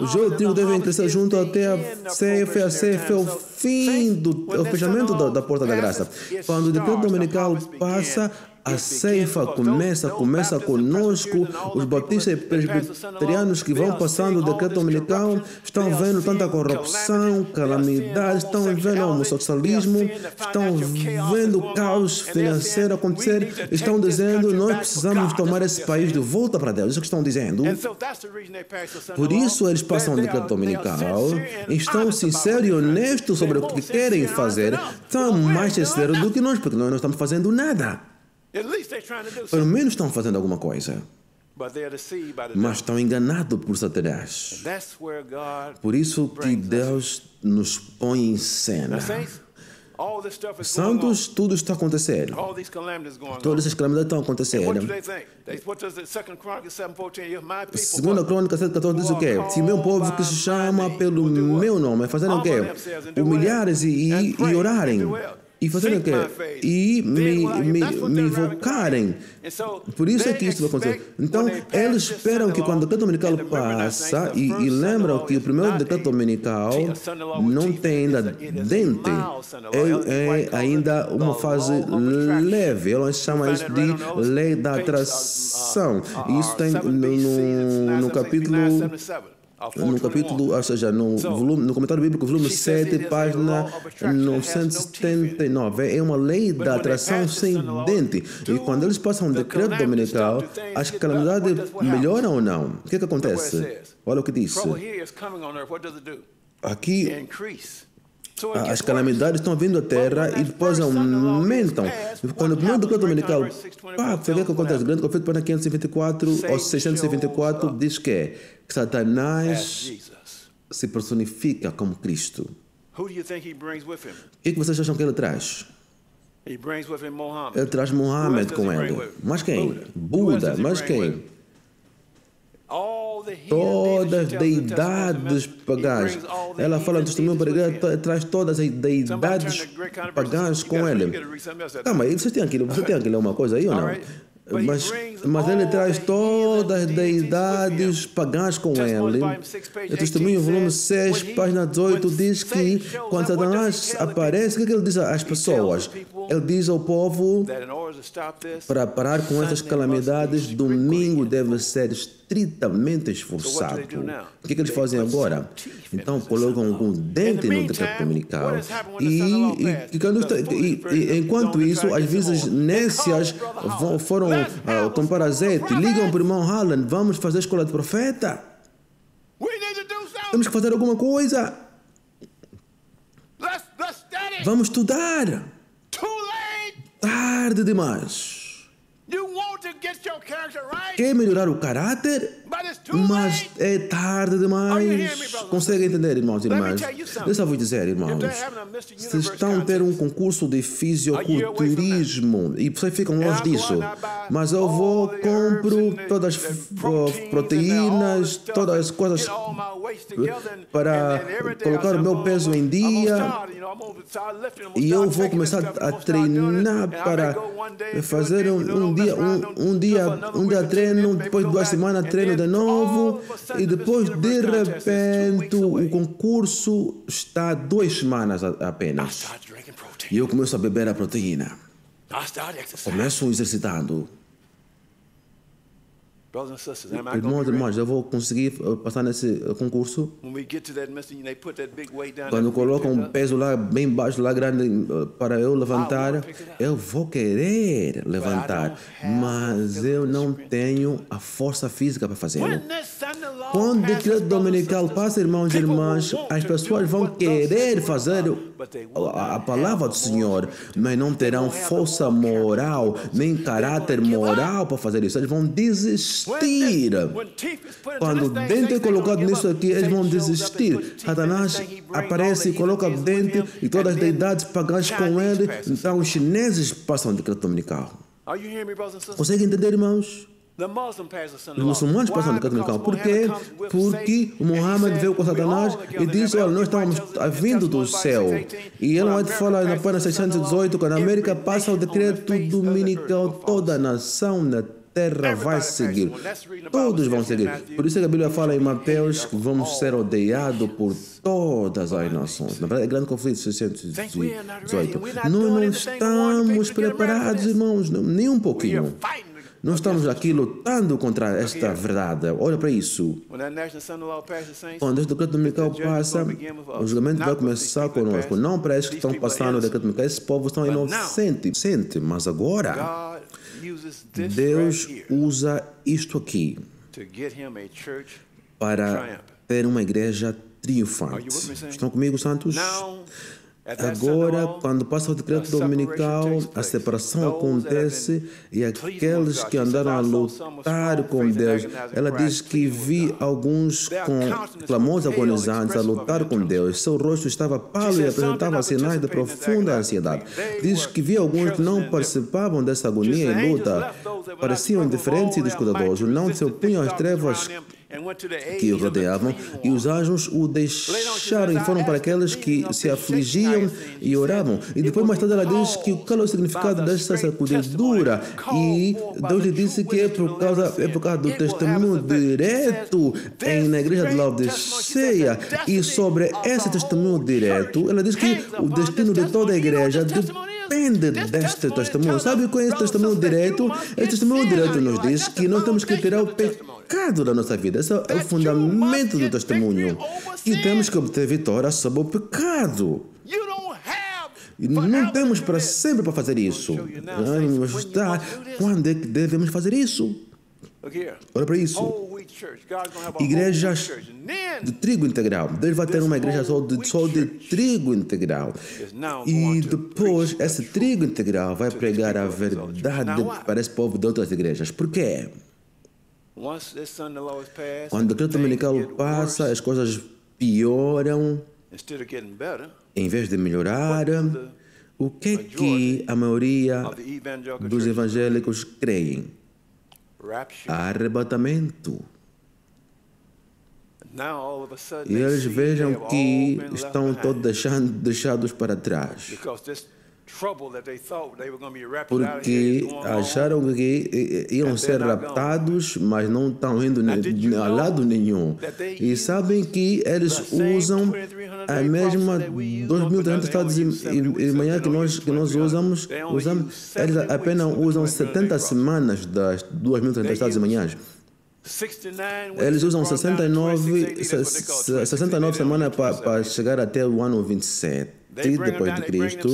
Speaker 1: O joio e o trigo devem crescer junto até a ceifa é o fim do fechamento da porta da graça. Quando o decreto dominical passa, a ceifa começa conosco. Os batistas e presbiterianos que vão passando o decreto dominical estão vendo tanta corrupção, calamidade, estão vendo o homossexualismo, estão vendo o caos financeiro acontecer, estão dizendo: nós precisamos tomar esse país de volta para Deus. Isso que estão dizendo. Por isso eles passam o decreto dominical, estão sinceros e honestos sobre o que querem fazer, estão mais sinceros do que nós, porque nós não estamos fazendo nada. Pelo menos estão fazendo alguma coisa. Mas estão enganados por Satanás. Por isso que Deus nos põe em cena. Santos, tudo está acontecendo. Todas essas calamidades estão acontecendo. Segunda Crônica 7:14 diz o quê? Se meu povo que se chama pelo meu nome fazendo o quê? Humilhares e orarem. E fazerem o quê? E me invocarem. Por isso é que isso vai acontecer. Então, eles esperam que quando o decreto dominical passa, e lembram que o primeiro decreto dominical não tem ainda dente, é ainda uma fase leve. Eles chamam isso de lei da atração. Isso tem no capítulo... ou seja, no comentário bíblico, volume 7, página 979, é uma lei da atração sem dente. E quando eles passam um decreto dominical, as calamidades melhoram ou não? O que acontece? Olha o que diz. Aqui, as calamidades estão vindo à terra e depois aumentam. Quando o primeiro decreto dominical, o que acontece? O grande conflito para 524 ou 624 diz que Satanás se personifica como Cristo. O que vocês acham que ele traz? Ele traz Mohammed com ele. Mas quem? Buda. Mas quem? Todas as deidades pagãs. Ela fala do testemunho para a igreja, traz todas as deidades pagãs com ele. Calma, você tem que ler uma coisa aí ou não? Mas ele traz todas as deidades pagãs com ele. O testemunho, volume 6, página 18, diz que quando Satanás aparece, o que ele diz às pessoas? Ele diz ao povo: para parar com essas calamidades, domingo deve ser estritamente esforçado. O que eles fazem agora? Então colocam um dente no decreto dominical e enquanto isso, às vezes nécias foram comprar azeite, ligam para o irmão Harlan: vamos fazer a escola de profeta. Temos que fazer alguma coisa. Vamos estudar. Tarde demais. Quer melhorar o caráter, mas é tarde demais. Consegue entender, irmãos e irmãs? Deixa eu vos dizer, irmãos. Vocês estão a ter um concurso de fisiculturismo e vocês ficam longe disso. Mas eu vou, compro todas as proteínas, todas as coisas para colocar o meu peso em dia. E eu vou começar a treinar para fazer um dia treino, depois de 2 semanas treino de novo, e depois de repente o concurso está 2 semanas apenas. E eu começo a beber a proteína. Começo exercitando. Irmãos e irmãs, eu vou conseguir passar nesse concurso. Quando colocam um peso lá bem baixo, lá grande, para eu levantar, eu vou querer levantar, mas eu não tenho a força física para fazê-lo. Quando o decreto dominical passa, irmãos e irmãs, as pessoas vão querer fazer a palavra do Senhor, mas não terão força moral, nem caráter moral para fazer isso. Eles vão desistir. Quando o dente é colocado nisso aqui, eles vão desistir. Satanás aparece e coloca o dente e todas as deidades pagãs com ele. Então os chineses passam o decreto dominical. Conseguem entender, irmãos? Os muçulmanos passam o decreto dominical. Por quê? Porque o Muhammad veio com Satanás e disse: olha, nós estamos vindo do céu. E ele vai falar na página 618, quando a América passa o decreto dominical, toda a nação na terra vai seguir. Todos vão seguir. Por isso que a Bíblia fala em Mateus que vamos ser odiados por todas as nações. Na verdade, é grande conflito 618. Nós não estamos preparados, irmãos, nem um pouquinho. Nós estamos aqui lutando contra esta verdade. Olha para isso. Quando este decreto dominical passa, o julgamento vai começar conosco. Não para esses que estão passando o decreto dominical. Esses povos estão inocentes. Mas agora, Deus usa isto aqui para ter uma igreja triunfante. Estão comigo, santos? Agora, quando passa o decreto dominical, a separação acontece e aqueles que andaram a lutar com Deus, ela diz que vi alguns com clamores agonizantes a lutar com Deus. Seu rosto estava pálido e apresentava sinais de profunda ansiedade. Diz que vi alguns que não participavam dessa agonia e luta, pareciam indiferentes e descuidadosos, não se opunham às trevas que o rodeavam, e os anjos o deixaram e foram para aqueles que se afligiam e oravam. E depois, mais tarde, ela diz que qual é o significado desta sacudidura, e Deus lhe disse que é por causa do testemunho direto na igreja de Laodiceia. E sobre esse testemunho direto, ela diz que o destino de toda a igreja depende deste testemunho. Sabe qual é esse testemunho direto? Esse testemunho direto nos diz que nós temos que tirar o pecado da nossa vida. Esse é o fundamento do testemunho. E temos que obter vitória sobre o pecado. E não temos para sempre para fazer isso. Vamos mostrar quando é que devemos fazer isso. Olha para isso. Igrejas de trigo integral. Deus vai ter uma igreja só de trigo integral. E depois, esse trigo integral vai pregar a verdade para esse povo de outras igrejas. Por quê? Quando o decreto dominical passa, as coisas pioram. Em vez de melhorar, o que é que a maioria dos evangélicos creem? Arrebatamento. E eles vejam que estão todos deixados para trás. Porque acharam que iam ser raptados, mas não estão indo a lado nenhum. E sabem que eles usam a mesma 2.300 estados e manhã que nós usamos, eles apenas usam 70 semanas das 2.300 estados e manhãs. Eles usam 69 semanas para chegar até o ano 27. Depois de Cristo,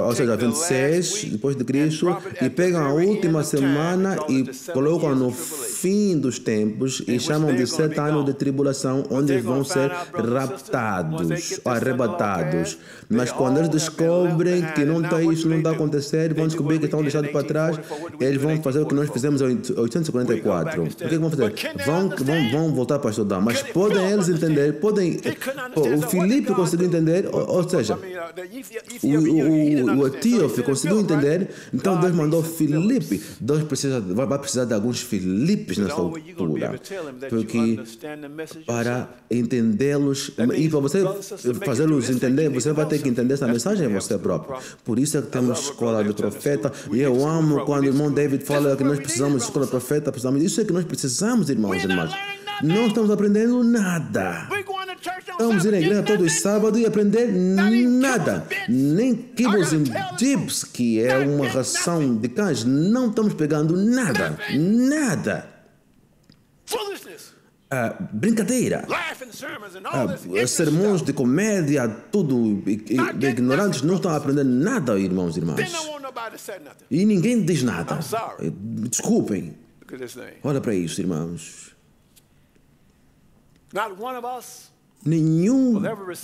Speaker 1: ou seja, 26 depois de Cristo, e pegam a última semana e colocam no fim dos tempos e chamam de 7 anos de tribulação, onde vão ser raptados, arrebatados. Mas quando eles descobrem que isso não está a acontecer, vão descobrir que estão deixados para trás, eles vão fazer o que nós fizemos em 844. O que vão fazer? Vão voltar para estudar, mas podem eles entender, o Filipe conseguiu entender entender? Ou seja, o etíope conseguiu entender, então Deus mandou Filipe. Deus vai precisar de alguns Filipes nessa altura, porque para entendê-los, e para você fazê-los entender, você vai ter que entender essa mensagem você próprio. Por isso é que temos escola de profeta, e eu amo quando o irmão David fala que nós precisamos de escola de profeta, isso é que nós precisamos, irmãos e irmãs. Não estamos aprendendo nada. Vamos ir à igreja todos os sábados e aprender nada. Nem kibbles and dips, que é uma ração de cães. Não estamos pegando nada. Nada. Brincadeira. Sermões de comédia, tudo. Ignorantes não estão aprendendo nada, irmãos e irmãs. E ninguém diz nada. Desculpem. Olha para isso, irmãos. Nenhum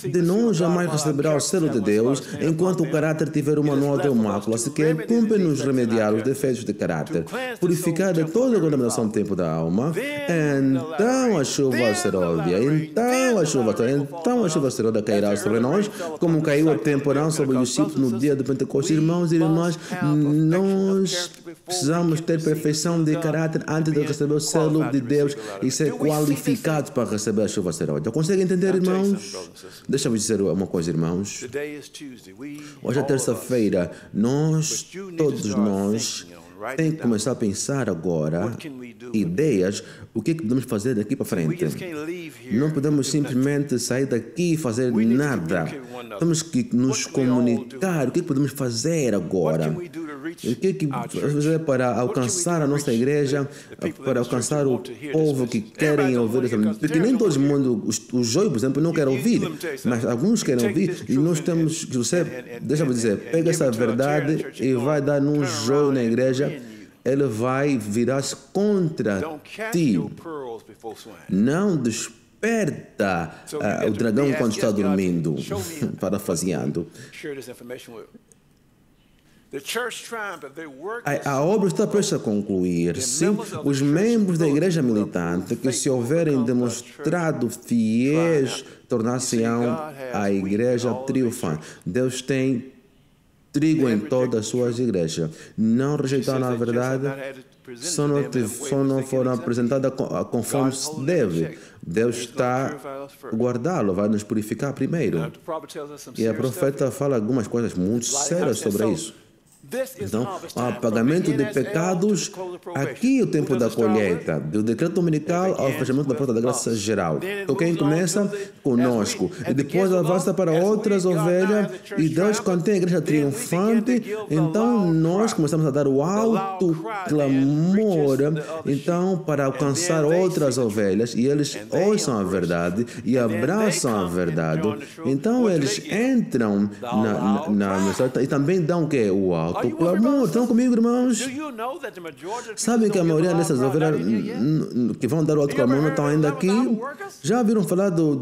Speaker 1: de nós jamais receberá o selo de Deus enquanto o caráter tiver uma manual de mácula, sequer cumpre-nos remediar os defeitos de caráter, purificar de toda a contaminação do tempo da alma. Então a chuva seródia, então a chuva seródia cairá sobre nós, como caiu a temporão sobre os discípulos no dia de Pentecostes. Irmãos e irmãs, nós precisamos ter perfeição de caráter antes de receber o selo de Deus e ser qualificados para receber a chuva seródia. Consegue entender, irmãos? Deixa-me dizer uma coisa, irmãos. Hoje é terça-feira. Todos nós temos que começar a pensar agora ideias, o que podemos fazer daqui para frente. Não podemos simplesmente sair daqui e fazer nada. Temos que nos comunicar. O que podemos fazer agora? O que fazer para alcançar a nossa igreja, para alcançar o povo que querem ouvir essa mensagem? Porque nem todo mundo, os jovens, por exemplo, não querem ouvir, mas alguns querem ouvir, e nós temos que, deixa-me dizer, pega essa verdade e vai dar num joio na igreja, ele vai virar-se contra ti. Não desperta o dragão quando está dormindo, parafraseando. A obra está prestes a concluir. Sim, os membros da igreja militante que se houverem demonstrado fiéis tornar-se-ão a igreja triunfante. Deus tem trigo em todas as suas igrejas. Não rejeitaram a verdade, só não foram apresentadas conforme se deve. Deus está a guardá-lo, vai nos purificar primeiro. E a profeta fala algumas coisas muito sérias sobre isso. Então, pagamento de pecados, aqui é o tempo da colheita, do decreto dominical ao fechamento da porta da graça geral. Então, quem começa conosco e depois avança para outras ovelhas, e Deus contém a igreja triunfante, então nós começamos a dar o alto clamor, então, para alcançar outras ovelhas, e eles ouçam a verdade e abraçam a verdade. Então, eles entram na mensagem e também dão o quê? O alto clamor. Estão comigo, irmãos? Sabem que a maioria dessas ovelhas que vão dar o alto clamor não estão ainda aqui? Já viram falar do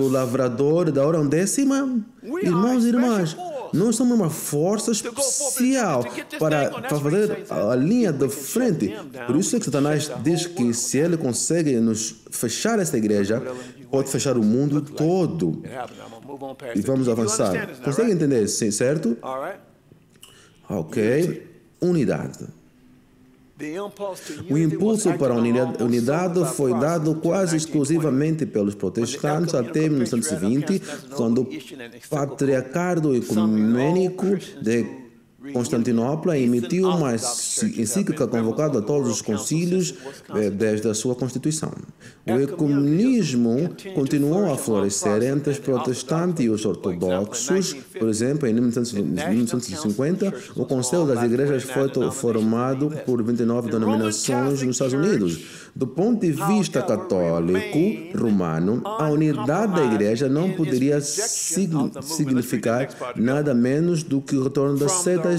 Speaker 1: lavrador da hora undécima? Irmãos e irmãs, nós somos uma força especial para fazer a linha de frente. Por isso é que Satanás diz que se ele consegue nos fechar esta igreja, pode fechar o mundo todo. E vamos avançar. Consegue entender, sim, certo? Ok. Unidade. O impulso para a unidade foi dado quase exclusivamente pelos protestantes até 1920, quando o Patriarcado Ecumênico de Constantinopla emitiu uma encíclica convocada a todos os concílios desde a sua constituição. O ecumenismo continuou a florescer entre os protestantes e os ortodoxos. Por exemplo, em 1950, o Conselho das Igrejas foi formado por 29 denominações nos Estados Unidos. Do ponto de vista católico romano, a unidade da igreja não poderia significar nada menos do que o retorno das setas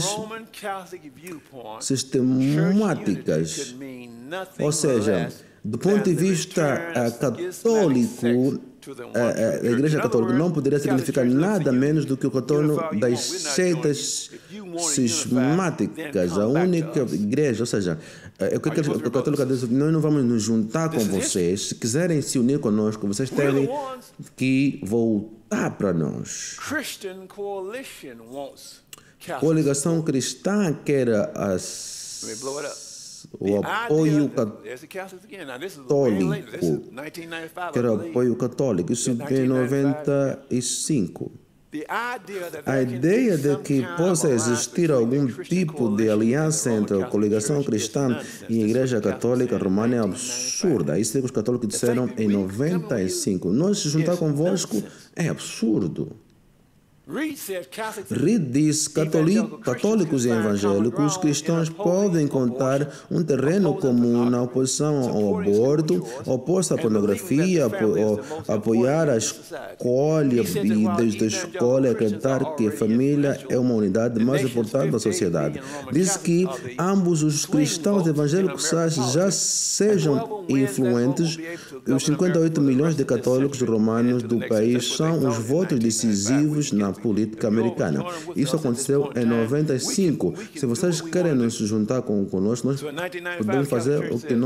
Speaker 1: sistemáticas. Ou seja, do ponto de vista católico, a Igreja Católica não poderia significar nada menos do que o retorno das seitas sistemáticas, a única igreja. Ou seja, o que a Católica diz: nós não vamos nos juntar com vocês. Se quiserem se unir conosco, vocês têm que voltar voltar para nós. Coligação Cristã quer o apoio católico. Quer apoio católico. Isso em 95. A ideia de que possa existir algum tipo de aliança entre a coligação cristã e a Igreja Católica Romana é absurda. Isso é o que os católicos disseram em 95. Nós se juntar convosco é absurdo. Reed diz que católicos e evangélicos cristãos podem encontrar um terreno comum na oposição ao aborto, oposto à pornografia, apoiar a escolha e desde a escola acreditar que a família é uma unidade mais importante da sociedade. Diz que ambos os cristãos evangélicos já sejam influentes. Os 58 milhões de católicos romanos do país são os votos decisivos na política americana. Isso aconteceu em 95. Se vocês querem nos juntar conosco, nós podemos fazer o que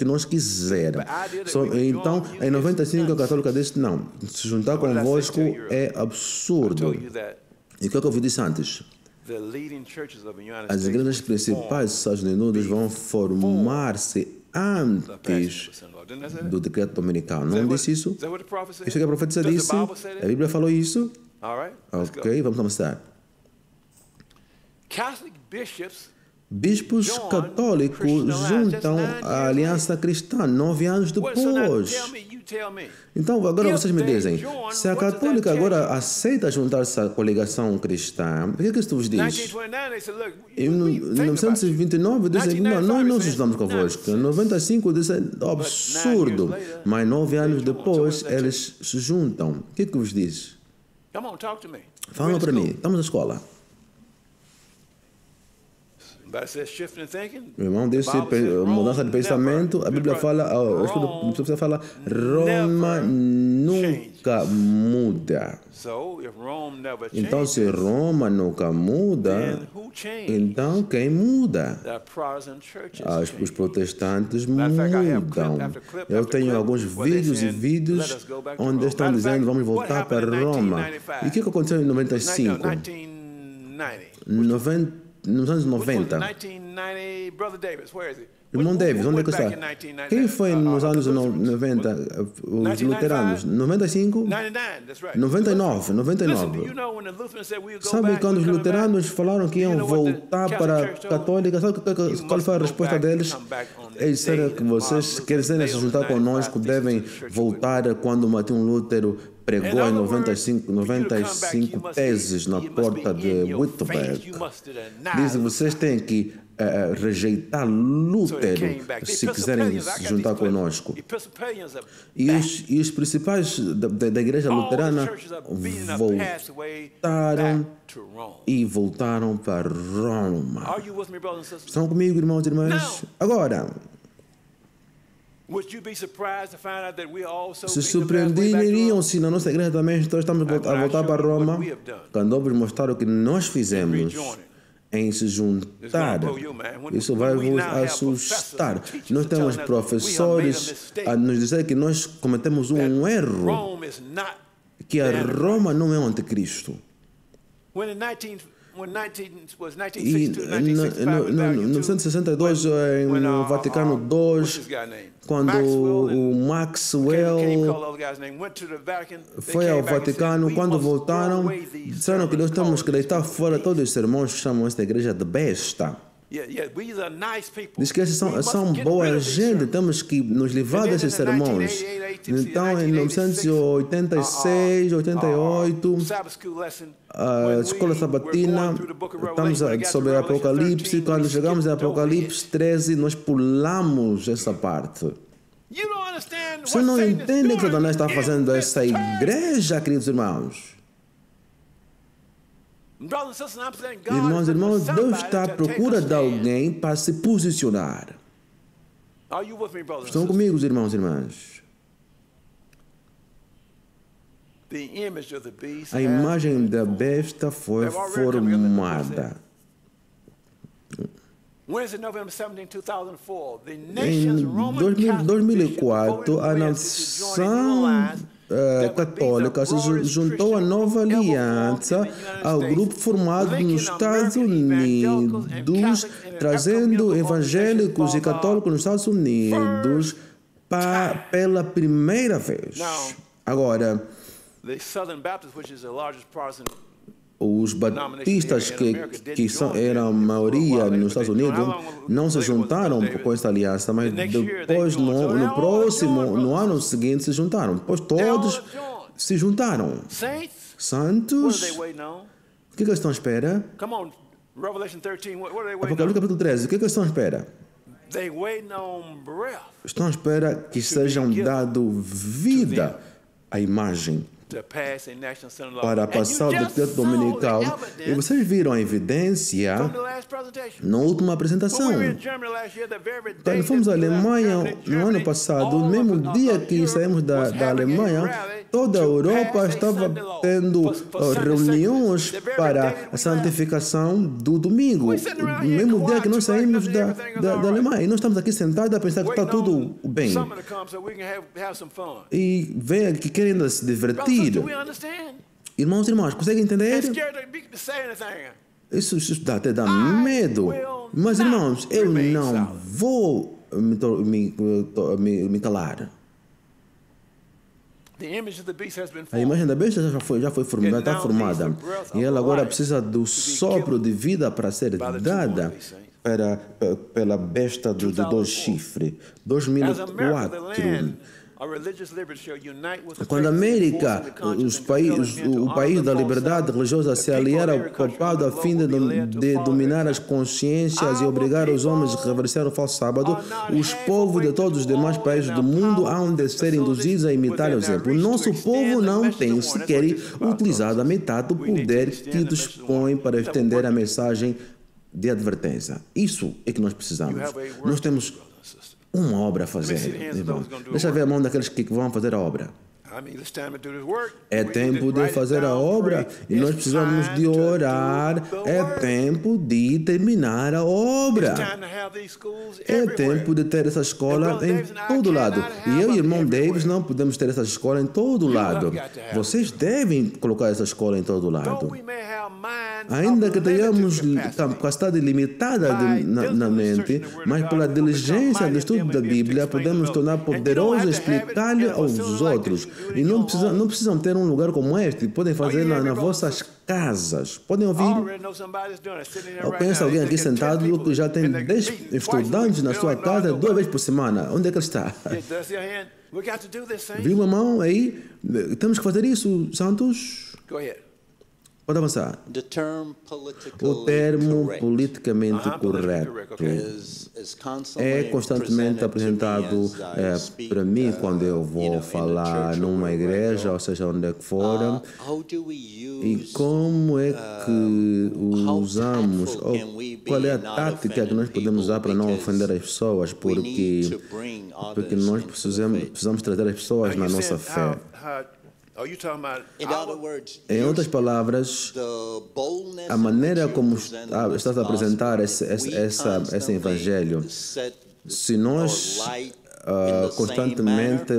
Speaker 1: nós quisermos. Então, em 95, a católica disse, não, se juntar convosco é absurdo. E o que eu vos disse antes? As igrejas principais dos Estados Unidos vão formar-se antes do decreto dominical. Não disse isso? Isso que a profecia disse? A Bíblia falou isso? Ok, vamos começar. Bispos católicos juntam a aliança cristã 9 anos depois. Então, agora vocês me dizem, se a católica agora aceita juntar-se à coligação cristã, o que isso vos diz? Em 1929 dizem, não, nós não nos juntamos convosco. Em 95 dizem, absurdo. Mas 9 anos depois, eles se juntam. O que vos diz? Fala para mim, estamos na escola. Meu irmão disse mudança de pensamento. A Bíblia fala, Roma nunca muda. Então, se Roma nunca muda, então quem muda? Os protestantes mudam. Eu tenho alguns vídeos onde estão dizendo vamos voltar para Roma. E o que aconteceu em 95? Nos anos 90. Irmão Davis, onde é que está? Quem foi nos anos 90? Os luteranos? 95? 99. Sabe quando os luteranos falaram que iam voltar para a católica? Sabe qual foi a resposta deles? Eles disseram que vocês querem se juntar conosco, devem voltar quando Martinho Lutero pregou em 95 teses na porta de Wittenberg. Dizem que vocês têm que rejeitar Lutero se quiserem se juntar conosco. E os principais da igreja luterana voltaram para Roma. Estão comigo, irmãos e irmãs? Agora, se surpreenderiam se na nossa igreja também estamos a voltar para Roma, quando vos mostrar o que nós fizemos em se juntar. Isso vai vos assustar. Nós temos professores a nos dizer que nós cometemos um erro, que a Roma não é o anticristo. E em 1962, no Vaticano II, quando o Maxwell foi ao Vaticano, quando voltaram, disseram que nós temos que deitar fora todos os sermões que chamam esta igreja de besta. Diz que esses são boa gente, temos que nos livrar desses sermões. Então, em 1986, 88, a escola sabatina, estamos sobre Apocalipse. Quando chegamos em Apocalipse 13, nós pulamos essa parte. Você não entende o que Satanás está fazendo a essa igreja, queridos irmãos? Irmãos e irmãos, Deus está à procura de alguém para se posicionar. Estão comigo, irmãos e irmãs? A imagem da besta foi formada. Em 2004, a nação Católica se juntou à Nova Aliança, ao grupo formado nos Estados Unidos, trazendo evangélicos e católicos nos Estados Unidos pela primeira vez. Agora, os batistas que eram a maioria nos Estados Unidos não se juntaram com esta aliança, mas depois no ano seguinte se juntaram. Depois todos se juntaram. Santos, o que eles estão à espera? Apocalipse capítulo 13, o que eles estão à espera? Estão à espera que sejam dado vida à imagem para passar o decreto dominical. E vocês viram a evidência na última apresentação. Quando fomos à Alemanha no ano passado, no mesmo dia que saímos da Alemanha, toda a Europa estava tendo reuniões para a santificação do domingo. No mesmo dia que nós saímos da Alemanha. E nós estamos aqui sentados a pensar que está tudo bem. E vem que querem se divertir. Irmãos e irmãs, conseguem entender? Isso até dá medo. Mas, irmãos, eu não vou me calar. A imagem da besta já foi formada. E ela agora precisa do sopro de vida para ser dada pela besta de 2 chifres. 2004. Quando a América, o país da liberdade religiosa, se aliar ao papado a fim de dominar as consciências e obrigar os homens a reverenciar o falso sábado, os povos de todos os demais países do mundo hão de ser induzidos a imitar o exemplo. O nosso povo não tem sequer utilizado a metade do poder que dispõe para estender a mensagem de advertência. Isso é que nós precisamos. Nós temos uma obra a fazer, irmão. Deixa eu ver a mão daqueles que vão fazer a obra. É tempo de fazer a obra e nós precisamos de orar. É tempo de terminar a obra. É tempo de ter essa escola em todo lado. E eu e o irmão Davis não podemos ter essa escola em todo lado. Vocês devem colocar essa escola em todo lado. Ainda que tenhamos capacidade limitada na mente, mas pela diligência do estudo da Bíblia, podemos tornar poderoso explicar-lhe aos outros. E não precisam ter um lugar como este. Podem fazer nas vossas casas. Podem ouvir? Eu conheço alguém aqui sentado que já tem 10 estudantes na sua casa 2 vezes por semana. Onde é que ele está? Viu uma mão aí? Temos que fazer isso, Santos. Pode avançar. O termo politicamente correto é constantemente apresentado para mim quando eu vou falar numa igreja, ou seja, onde é que for. E como é que usamos, ou qual é a tática que nós podemos usar para não ofender as pessoas, porque nós precisamos trazer as pessoas na nossa fé. Em outras palavras, a maneira como estás a apresentar esse evangelho, se nós constantemente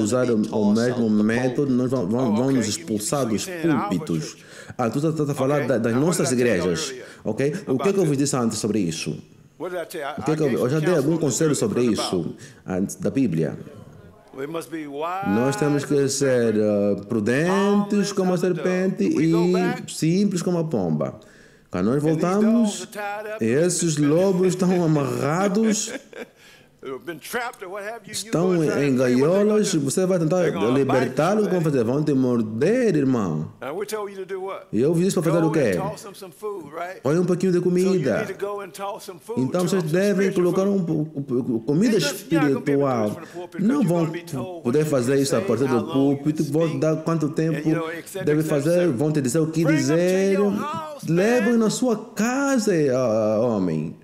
Speaker 1: usar o mesmo método, nós vamos nos expulsar dos púlpitos. Tu estás a falar das nossas igrejas, ok? O que é que eu vos disse antes sobre isso? Eu já dei algum conselho sobre isso antes da Bíblia. Nós temos que ser prudentes como a serpente e simples como a pomba. Quando nós voltamos, esses lobos estão amarrados, estão em gaiolas, você vai tentar libertá-los, como fazer? Vão te morder, irmão. E eu vi isso para fazer o quê? Põe um pouquinho de comida. Então vocês devem colocar comida espiritual. Não vão poder fazer isso a partir do púlpito, vão dar quanto tempo deve fazer, vão te dizer o que dizer. Levem na sua casa, homem.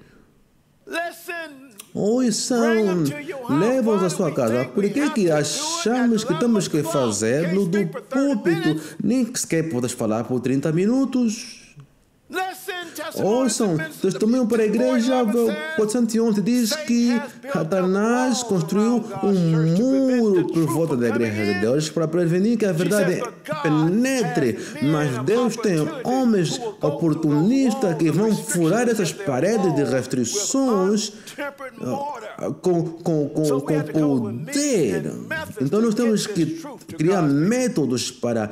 Speaker 1: Ouçam, levam-os à sua casa. Por que achamos que temos que fazer no do púlpito? Nem sequer podes falar por 30 minutos. Ouçam, testemunho para a igreja, 411 diz que Satanás construiu um muro por volta da igreja de Deus para prevenir que a verdade penetre. Mas Deus tem homens oportunistas que vão furar essas paredes de restrições com poder. Então nós temos que criar métodos para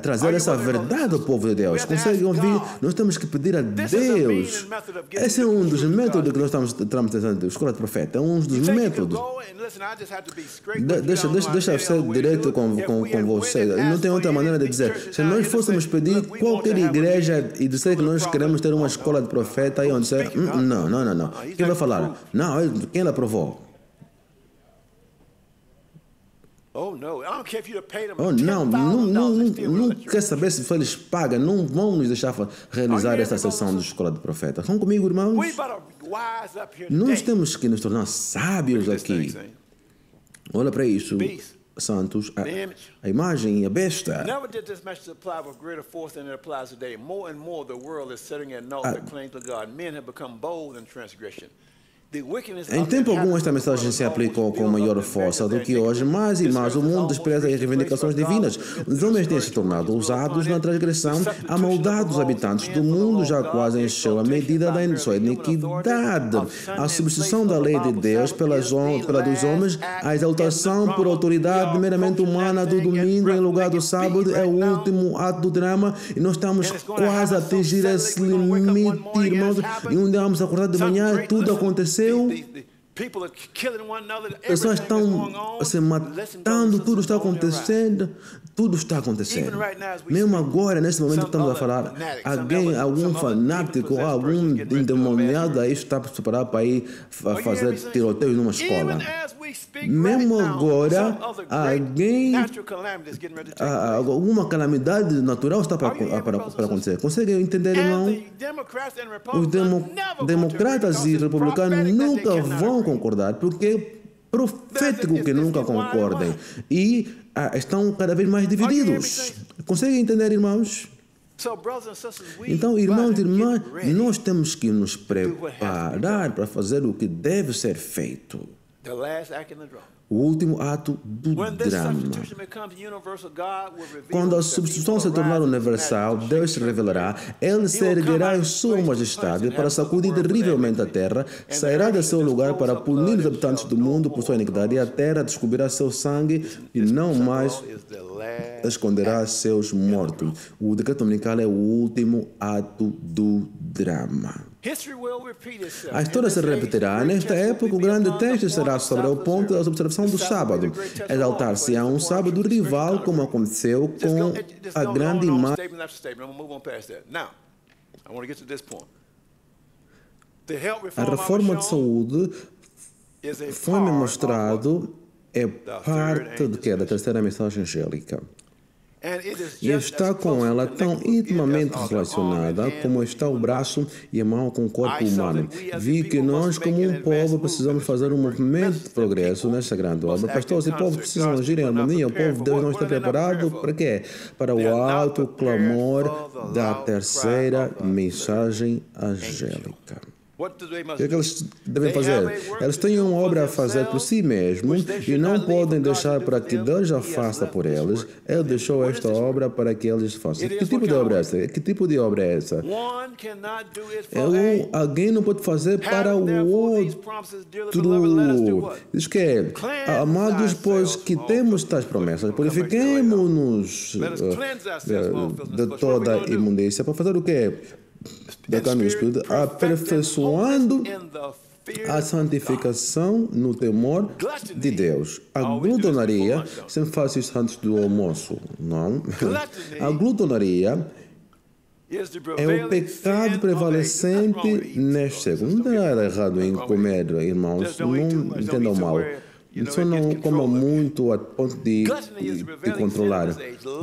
Speaker 1: trazer essa verdade ao povo de Deus. Conseguem ouvir? Nós temos que pedir a Deus. Esse é um dos métodos que nós estamos trazendo, a escola de profeta. É um dos métodos. Deixa eu ser direto com você. Não tem outra maneira de dizer. Se nós fôssemos pedir qualquer igreja e dizer que nós queremos ter uma escola de profeta, aí onde dizer, não. Quem vai falar? Não, quem ela aprovou? Não quer saber se eles pagam, não vão nos deixar realizar essa sessão de escola de profeta. Estão comigo, irmãos? Nós temos que nos tornar sábios aqui. Olha para isso, santos, a imagem e a besta. Em tempo algum, esta mensagem se aplicou com maior força do que hoje. Mais e mais, o mundo despreza as reivindicações divinas. Os homens têm se tornado ousados na transgressão. A maldade dos habitantes do mundo já quase encheu a medida da sua iniquidade. A substituição da lei de Deus pela dos homens, a exaltação por autoridade meramente humana do domingo em lugar do sábado é o último ato do drama, e nós estamos quase a atingir esse limite, irmãos. E um dia vamos acordar de manhã e tudo aconteceu. Pessoas estão se matando, tudo está acontecendo. Mesmo agora, nesse momento que estamos a falar, algum fanático, algum endemoniado aí está preparado para ir fazer tiroteios numa escola. Mesmo agora, alguma calamidade natural está para acontecer. Conseguem entender, irmão? Os democratas e republicanos nunca vão concordar, porque é profético que nunca concordem. E estão cada vez mais divididos. Conseguem entender, irmãos? Então, irmãos e irmãs, nós temos que nos preparar para fazer o que deve ser feito. O último ato do drama. Quando a substituição se tornar universal, Deus se revelará. Ele se erguerá em sua majestade para sacudir terrivelmente a terra, sairá de seu lugar para punir os habitantes do mundo por sua iniquidade, e a terra descobrirá seu sangue e não mais esconderá seus mortos. O decreto dominical é o último ato do drama. A história se repetirá. Nesta época, o grande texto será sobre o ponto da observação do sábado. Exaltar-se a um sábado rival, como aconteceu com a grande imagem. A reforma de saúde foi-me mostrado, é parte da terceira mensagem angélica. E está com ela tão intimamente relacionada como está o braço e a mão com o corpo humano. Vi que nós, como um povo, precisamos fazer um movimento de progresso nesta grande obra. Pastores e povos precisam agir em harmonia. O povo de Deus não está preparado para quê? Para o alto clamor da terceira mensagem angélica. O que é que eles devem fazer? Eles têm uma obra a fazer por si mesmos e não podem deixar para que Deus a faça por eles. Ele deixou esta obra para que eles façam. Que tipo de obra é essa? Que tipo de obra é essa? Alguém não pode fazer para o outro. Diz que, amados, pois que temos tais promessas, purifiquemo-nos de toda imundícia. Para fazer o quê? Da carne do Espírito, aperfeiçoando a santificação no temor de Deus. A glutonaria, sempre faço isso antes do almoço, não? A glutonaria é o pecado prevalecente neste século. Não tem nada errado em comer, irmãos, não entendam mal. Só não coma muito a ponto de controlar.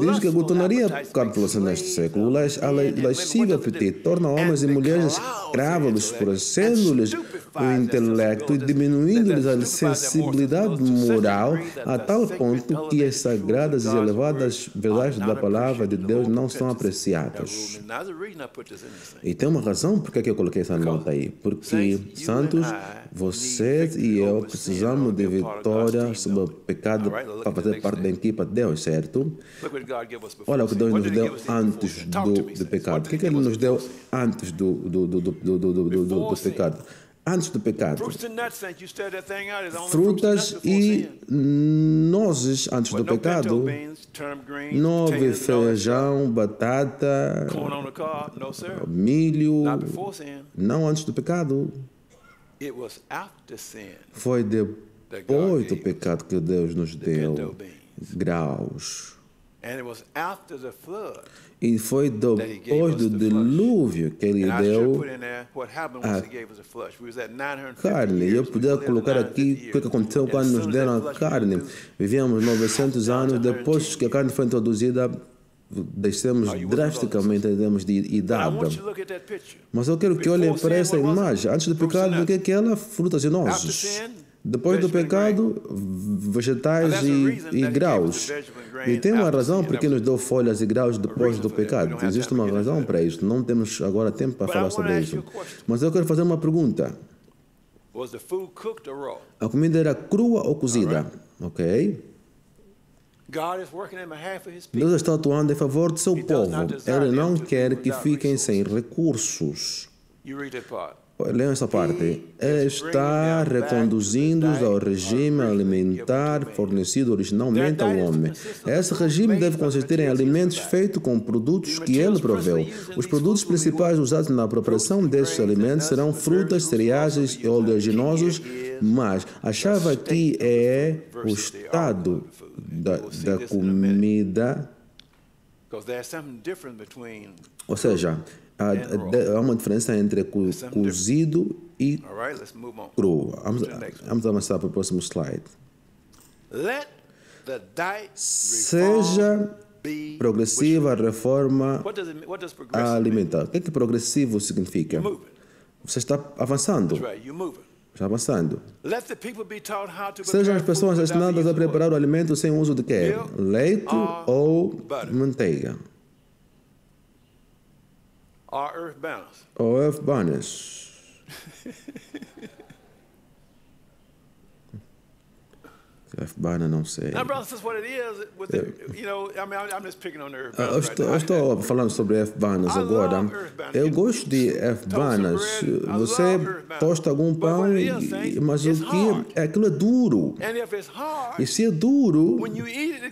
Speaker 1: Diz que a glutonaria capitula-se neste século. A lasciva apetite torna homens e mulheres escravos, escurecendo-lhes o intelecto e diminuindo-lhes a sensibilidade moral a tal ponto que as sagradas e elevadas verdades da palavra de Deus não são apreciadas. E tem uma razão porque é que eu coloquei essa nota aí. Porque, santos, vocês e eu precisamos de vitória sobre o pecado para fazer parte da equipa de Deus, certo? Olha o que Deus nos deu antes do pecado. O que Ele nos deu antes do pecado? Antes do pecado, frutas e nozes antes do pecado. Não houve feijão, batata, milho, não antes do pecado. Foi depois do pecado que Deus nos deu graus. E foi depois do dilúvio que Ele deu a carne. Eu podia colocar aqui o que aconteceu quando nos deram a carne. Vivíamos 900 anos, depois que a carne foi introduzida, descemos drasticamente em termos de idade. Mas eu quero que olhem para essa imagem. Antes do pecado, o que é ela? Frutas e nozes. Depois do pecado, vegetais e graus. E tem uma razão porque nos deu folhas e graus depois do pecado. Existe uma razão para isso. Não temos agora tempo para falar sobre isso. Mas eu quero fazer uma pergunta. A comida era crua ou cozida? Ok? Deus está atuando em favor do seu povo. Ele não quer que fiquem sem recursos. Leiam essa parte. Ele está reconduzindo-os ao regime alimentar fornecido originalmente ao homem. Esse regime deve consistir em alimentos feitos com produtos que ele proveu. Os produtos principais usados na preparação desses alimentos serão frutas, cereais e oleaginosos, mas a chave aqui é o estado da comida. Ou seja, há uma diferença entre cozido e cru. Vamos avançar para o próximo slide. Seja progressiva a reforma alimentar. O que progressivo significa? Você está avançando. Está avançando. Sejam as pessoas ensinadas a preparar o alimento sem uso de quê? Leite ou manteiga? Ou Earth Banners. Earth Banner, não sei. Eu estou falando sobre Earth Banners agora. Eu gosto de Earth Banners. Você tosta algum pão, mas o que é? Aquilo é duro. E se é duro,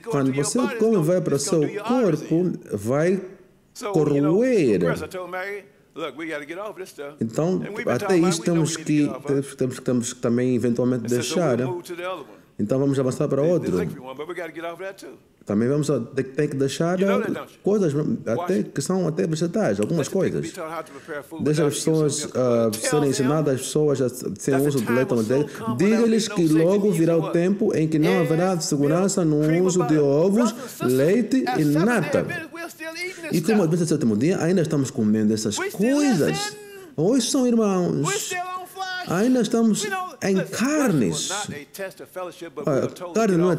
Speaker 1: quando você come, vai para o seu corpo, vai corroer. Então, até isso temos que também eventualmente deixar. Então vamos avançar para outro. Também vamos ter que deixar coisas até, que são até vegetais, algumas coisas. Deixa as pessoas serem ensinadas, as pessoas sem uso de leite ou manteiga. Diga-lhes que logo virá o tempo em que não haverá segurança no uso de ovos, leite e nata. E como advento do sétimo dia, ainda estamos comendo essas coisas. Hoje são irmãos. Ainda estamos em carnes. Carne não é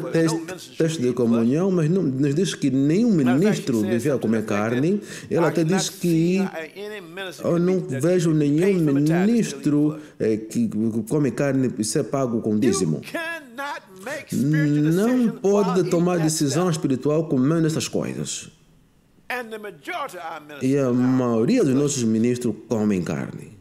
Speaker 1: teste de comunhão, mas não, nos diz que nenhum ministro devia comer carne. Ele até diz que eu não vejo nenhum ministro que come carne e ser pago com dízimo. Não pode tomar decisão espiritual comendo essas coisas. E a maioria dos nossos ministros comem carne.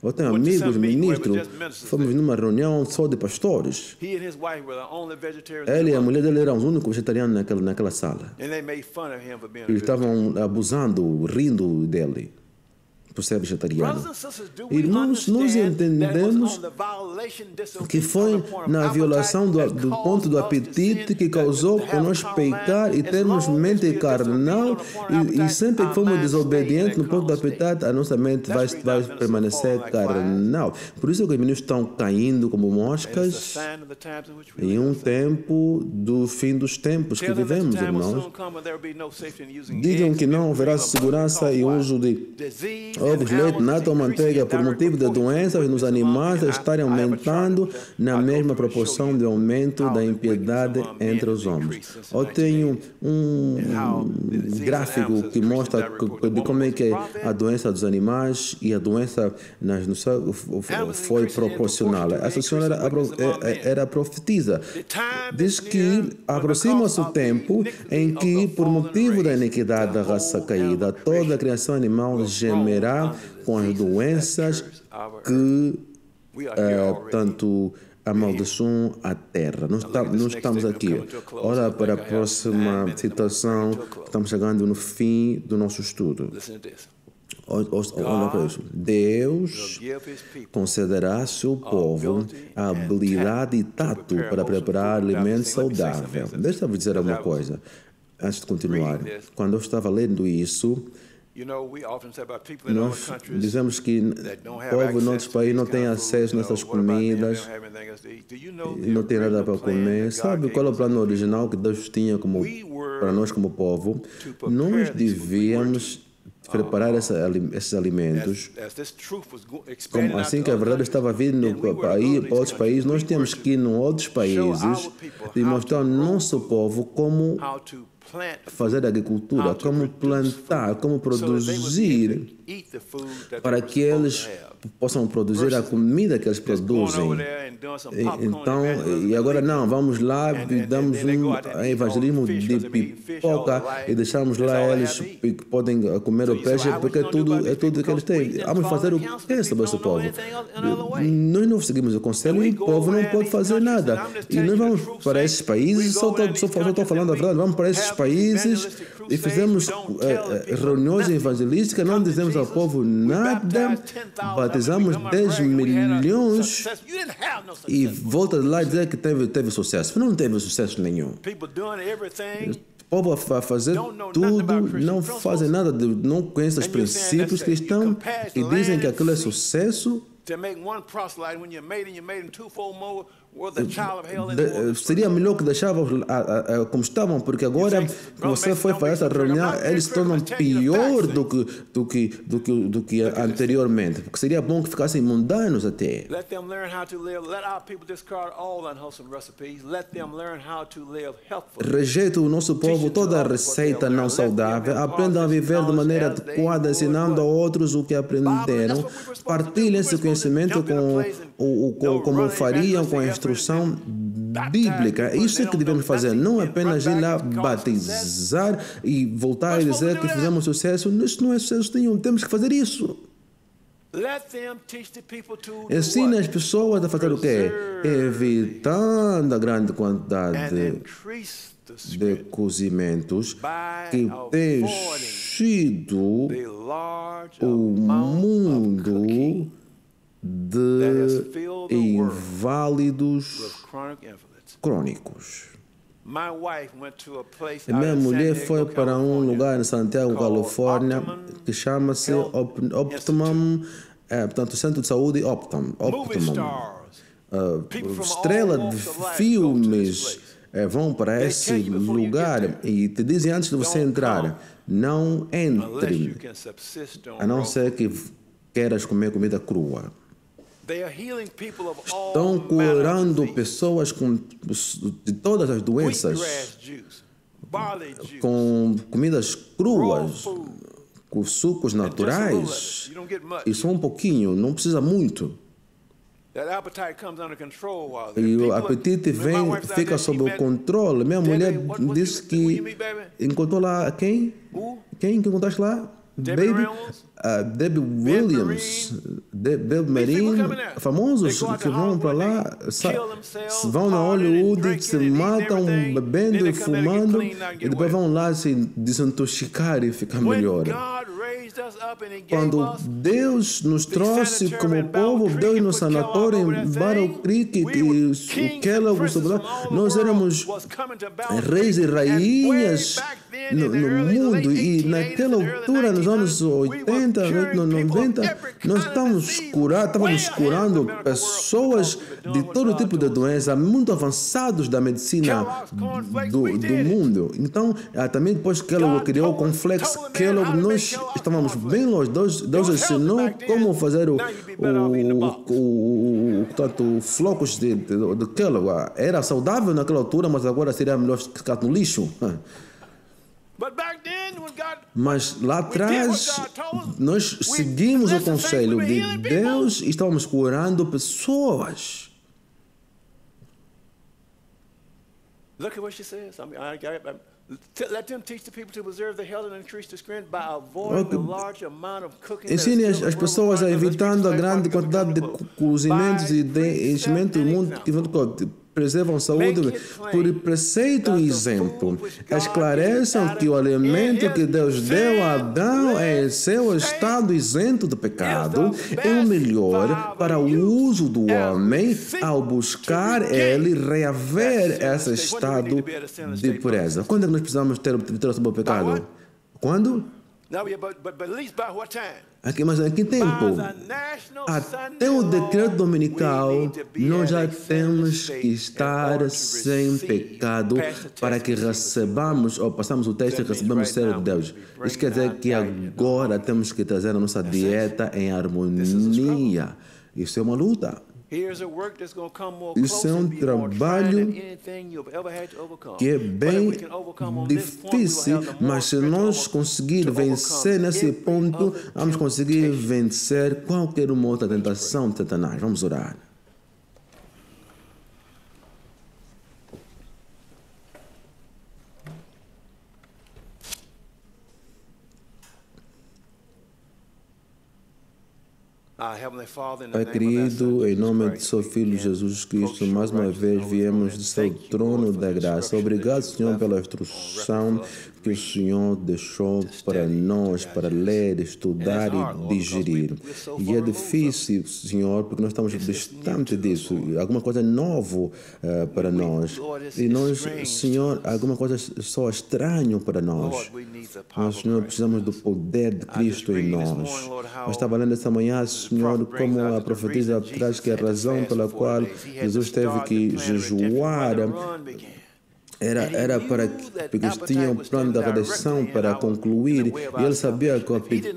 Speaker 1: Eu tenho amigos ministros, fomos numa reunião só de pastores. Ele e a mulher dele eram os únicos vegetarianos naquela sala. Eles estavam abusando, rindo dele. por ser vegetariano. Irmãos, nós entendemos que foi na violação do ponto do apetite que causou para nós pecar e termos mente carnal, e sempre que fomos desobedientes no ponto do apetite, a nossa mente vai permanecer carnal. Por isso que os meninos estão caindo como moscas em um tempo do fim dos tempos que vivemos, irmãos. Digam que não haverá segurança e uso de ovos, leite, nata ou manteiga por motivo de doenças nos animais estarem aumentando na mesma proporção de aumento da impiedade entre os homens. Eu tenho um gráfico que mostra de como é que a doença dos animais e a doença foi proporcional. Essa senhora era profetisa. Diz que aproxima-se o tempo em que, por motivo da iniquidade da raça caída, toda a criação animal gemerá com as doenças que tanto amaldiçoam a terra. Nós estamos aqui. Ora para a próxima citação. Estamos chegando no fim do nosso estudo. Olha para isso. Deus concederá ao seu povo a habilidade e tato para preparar alimento saudável. Deixa-me dizer uma coisa, antes de continuar. Quando eu estava lendo isso, nós dizemos que o povo em outros países não tem acesso a essas comidas, não tem nada para comer. Sabe qual é o plano original que Deus tinha para nós como povo? Nós devíamos preparar esses alimentos. Como assim que a verdade estava vindo para outros países, nós temos que ir em outros países e mostrar ao nosso povo como fazer agricultura, como plantar, como produzir, para que eles possam produzir a comida que eles produzem. Então, e agora não, vamos lá e damos um evangelismo de pipoca e deixamos lá eles que podem comer o peixe, porque é tudo que eles têm. Vamos fazer o que sobre esse povo? Nós não seguimos o conselho e o povo não pode fazer nada. E nós vamos para esses países, só estou falando a verdade, vamos para esses países e fizemos reuniões evangelísticas, não dizemos ao povo nada, batizamos 10 milhões e volta de lá e dizer que teve sucesso. Não teve sucesso nenhum. O povo a fazer tudo, não fazem nada, não conhecem os princípios cristãos e dizem que aquilo é sucesso. Seria melhor que deixavam como estavam, porque agora que você foi para essa reunião, eles se tornam pior do que anteriormente, porque seria bom que ficassem mundanos até. Rejeita o nosso povo toda a receita não saudável, aprendam a viver de maneira adequada, ensinando a outros o que aprenderam, partilhem esse conhecimento como fariam com a instrução bíblica. Isso é que devemos fazer, não apenas ir lá batizar e voltar a dizer que fizemos sucesso. Isso não é sucesso nenhum, temos que fazer isso. Ensina as pessoas a fazer o quê? Evitando a grande quantidade de cozimentos que tem sido o mundo de inválidos crônicos. Minha mulher foi para um lugar em Santiago, Califórnia, que chama-se Optimum, portanto, Centro de Saúde Optimum. Estrela de filmes vão para esse lugar e te dizem antes de você entrar, não entre, a não ser que queiras comer comida crua. Estão curando pessoas de todas as doenças com comidas cruas, com sucos naturais. E só um pouquinho, não precisa muito. E o apetite fica sob o controle. Minha mulher disse que encontrou lá quem? Quem encontraste lá? Debbie Williams, Debbie Marin, famosos que vão para lá, vão na Hollywood, se matam bebendo e fumando e depois vão lá se desintoxicar e ficar melhor. Quando Deus nos trouxe como povo, Deus nos sanatório em Battle Creek e o Kellogg, nós éramos reis e rainhas no mundo, e naquela altura, nos anos 80, 90, nós estávamos curando pessoas de todo tipo de doença, muito avançados da medicina do mundo. Então, também depois que Kellogg criou o Complex Kellogg, nós estávamos bem longe. Deus ensinou como fazer o flocos de Kellogg. Era saudável naquela altura, mas agora seria melhor ficar no lixo. Mas lá atrás, nós seguimos o conselho de Deus e estávamos curando pessoas.
Speaker 2: Look at what she says. Let them teach the people to preserve the health and increase the strength by avoiding the large amount of cooking.
Speaker 1: Ensine as pessoas a evitando a grande quantidade de cozimentos e de enchimento do mundo que preservam a saúde por preceito e exemplo. Esclareçam que o alimento que Deus deu a Adão é seu estado isento de pecado, é o melhor para o uso do homem ao buscar ele reaver esse estado de pureza. Quando é que nós precisamos ter vitória sobre o pecado? Quando? Aqui, mas em que tempo? Até o decreto dominical, nós já temos que estar sem pecado para que recebamos, ou passamos o texto e recebamos o ser de Deus. Isso quer dizer que agora temos que trazer a nossa dieta em harmonia. Isso é uma luta. Isso é um trabalho que é bem difícil, mas se nós conseguir vencer nesse ponto, vamos conseguir vencer qualquer uma outra tentação de Satanás. Vamos orar. Pai querido, em nome de seu Filho Jesus Cristo, mais uma vez viemos do seu trono da graça. Obrigado, Senhor, pela instrução que o Senhor deixou para nós, para ler, estudar e digerir. E é difícil, Senhor, porque nós estamos distante disso. Alguma coisa nova para nós. E nós, Senhor, alguma coisa só estranho para nós. Nós, Senhor, precisamos do poder de Cristo em nós. Eu estava lendo esta manhã, Senhor, como a profetisa traz que a razão pela qual Jesus teve que jejuar era para porque eles tinham um plano da redenção para concluir, e ele sabia que o apetite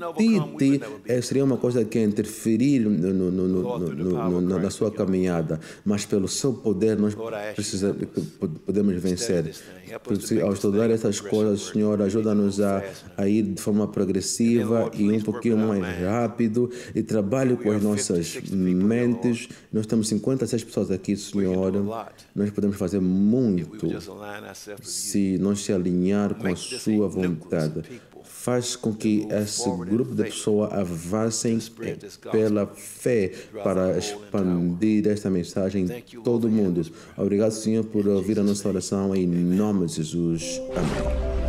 Speaker 1: seria uma coisa que ia interferir na sua caminhada, mas pelo seu poder nós podemos vencer. Ao estudar essas coisas, Senhor, ajuda-nos a ir de forma progressiva e um pouquinho mais rápido, e trabalhe com as nossas mentes. Nós temos 56 pessoas aqui, Senhor. Nós podemos fazer muito se nós se alinhar com a sua vontade. Faz com que esse grupo de pessoas avancem pela fé para expandir esta mensagem em todo o mundo. Obrigado, Senhor, por ouvir a nossa oração em nome de Jesus. Amém.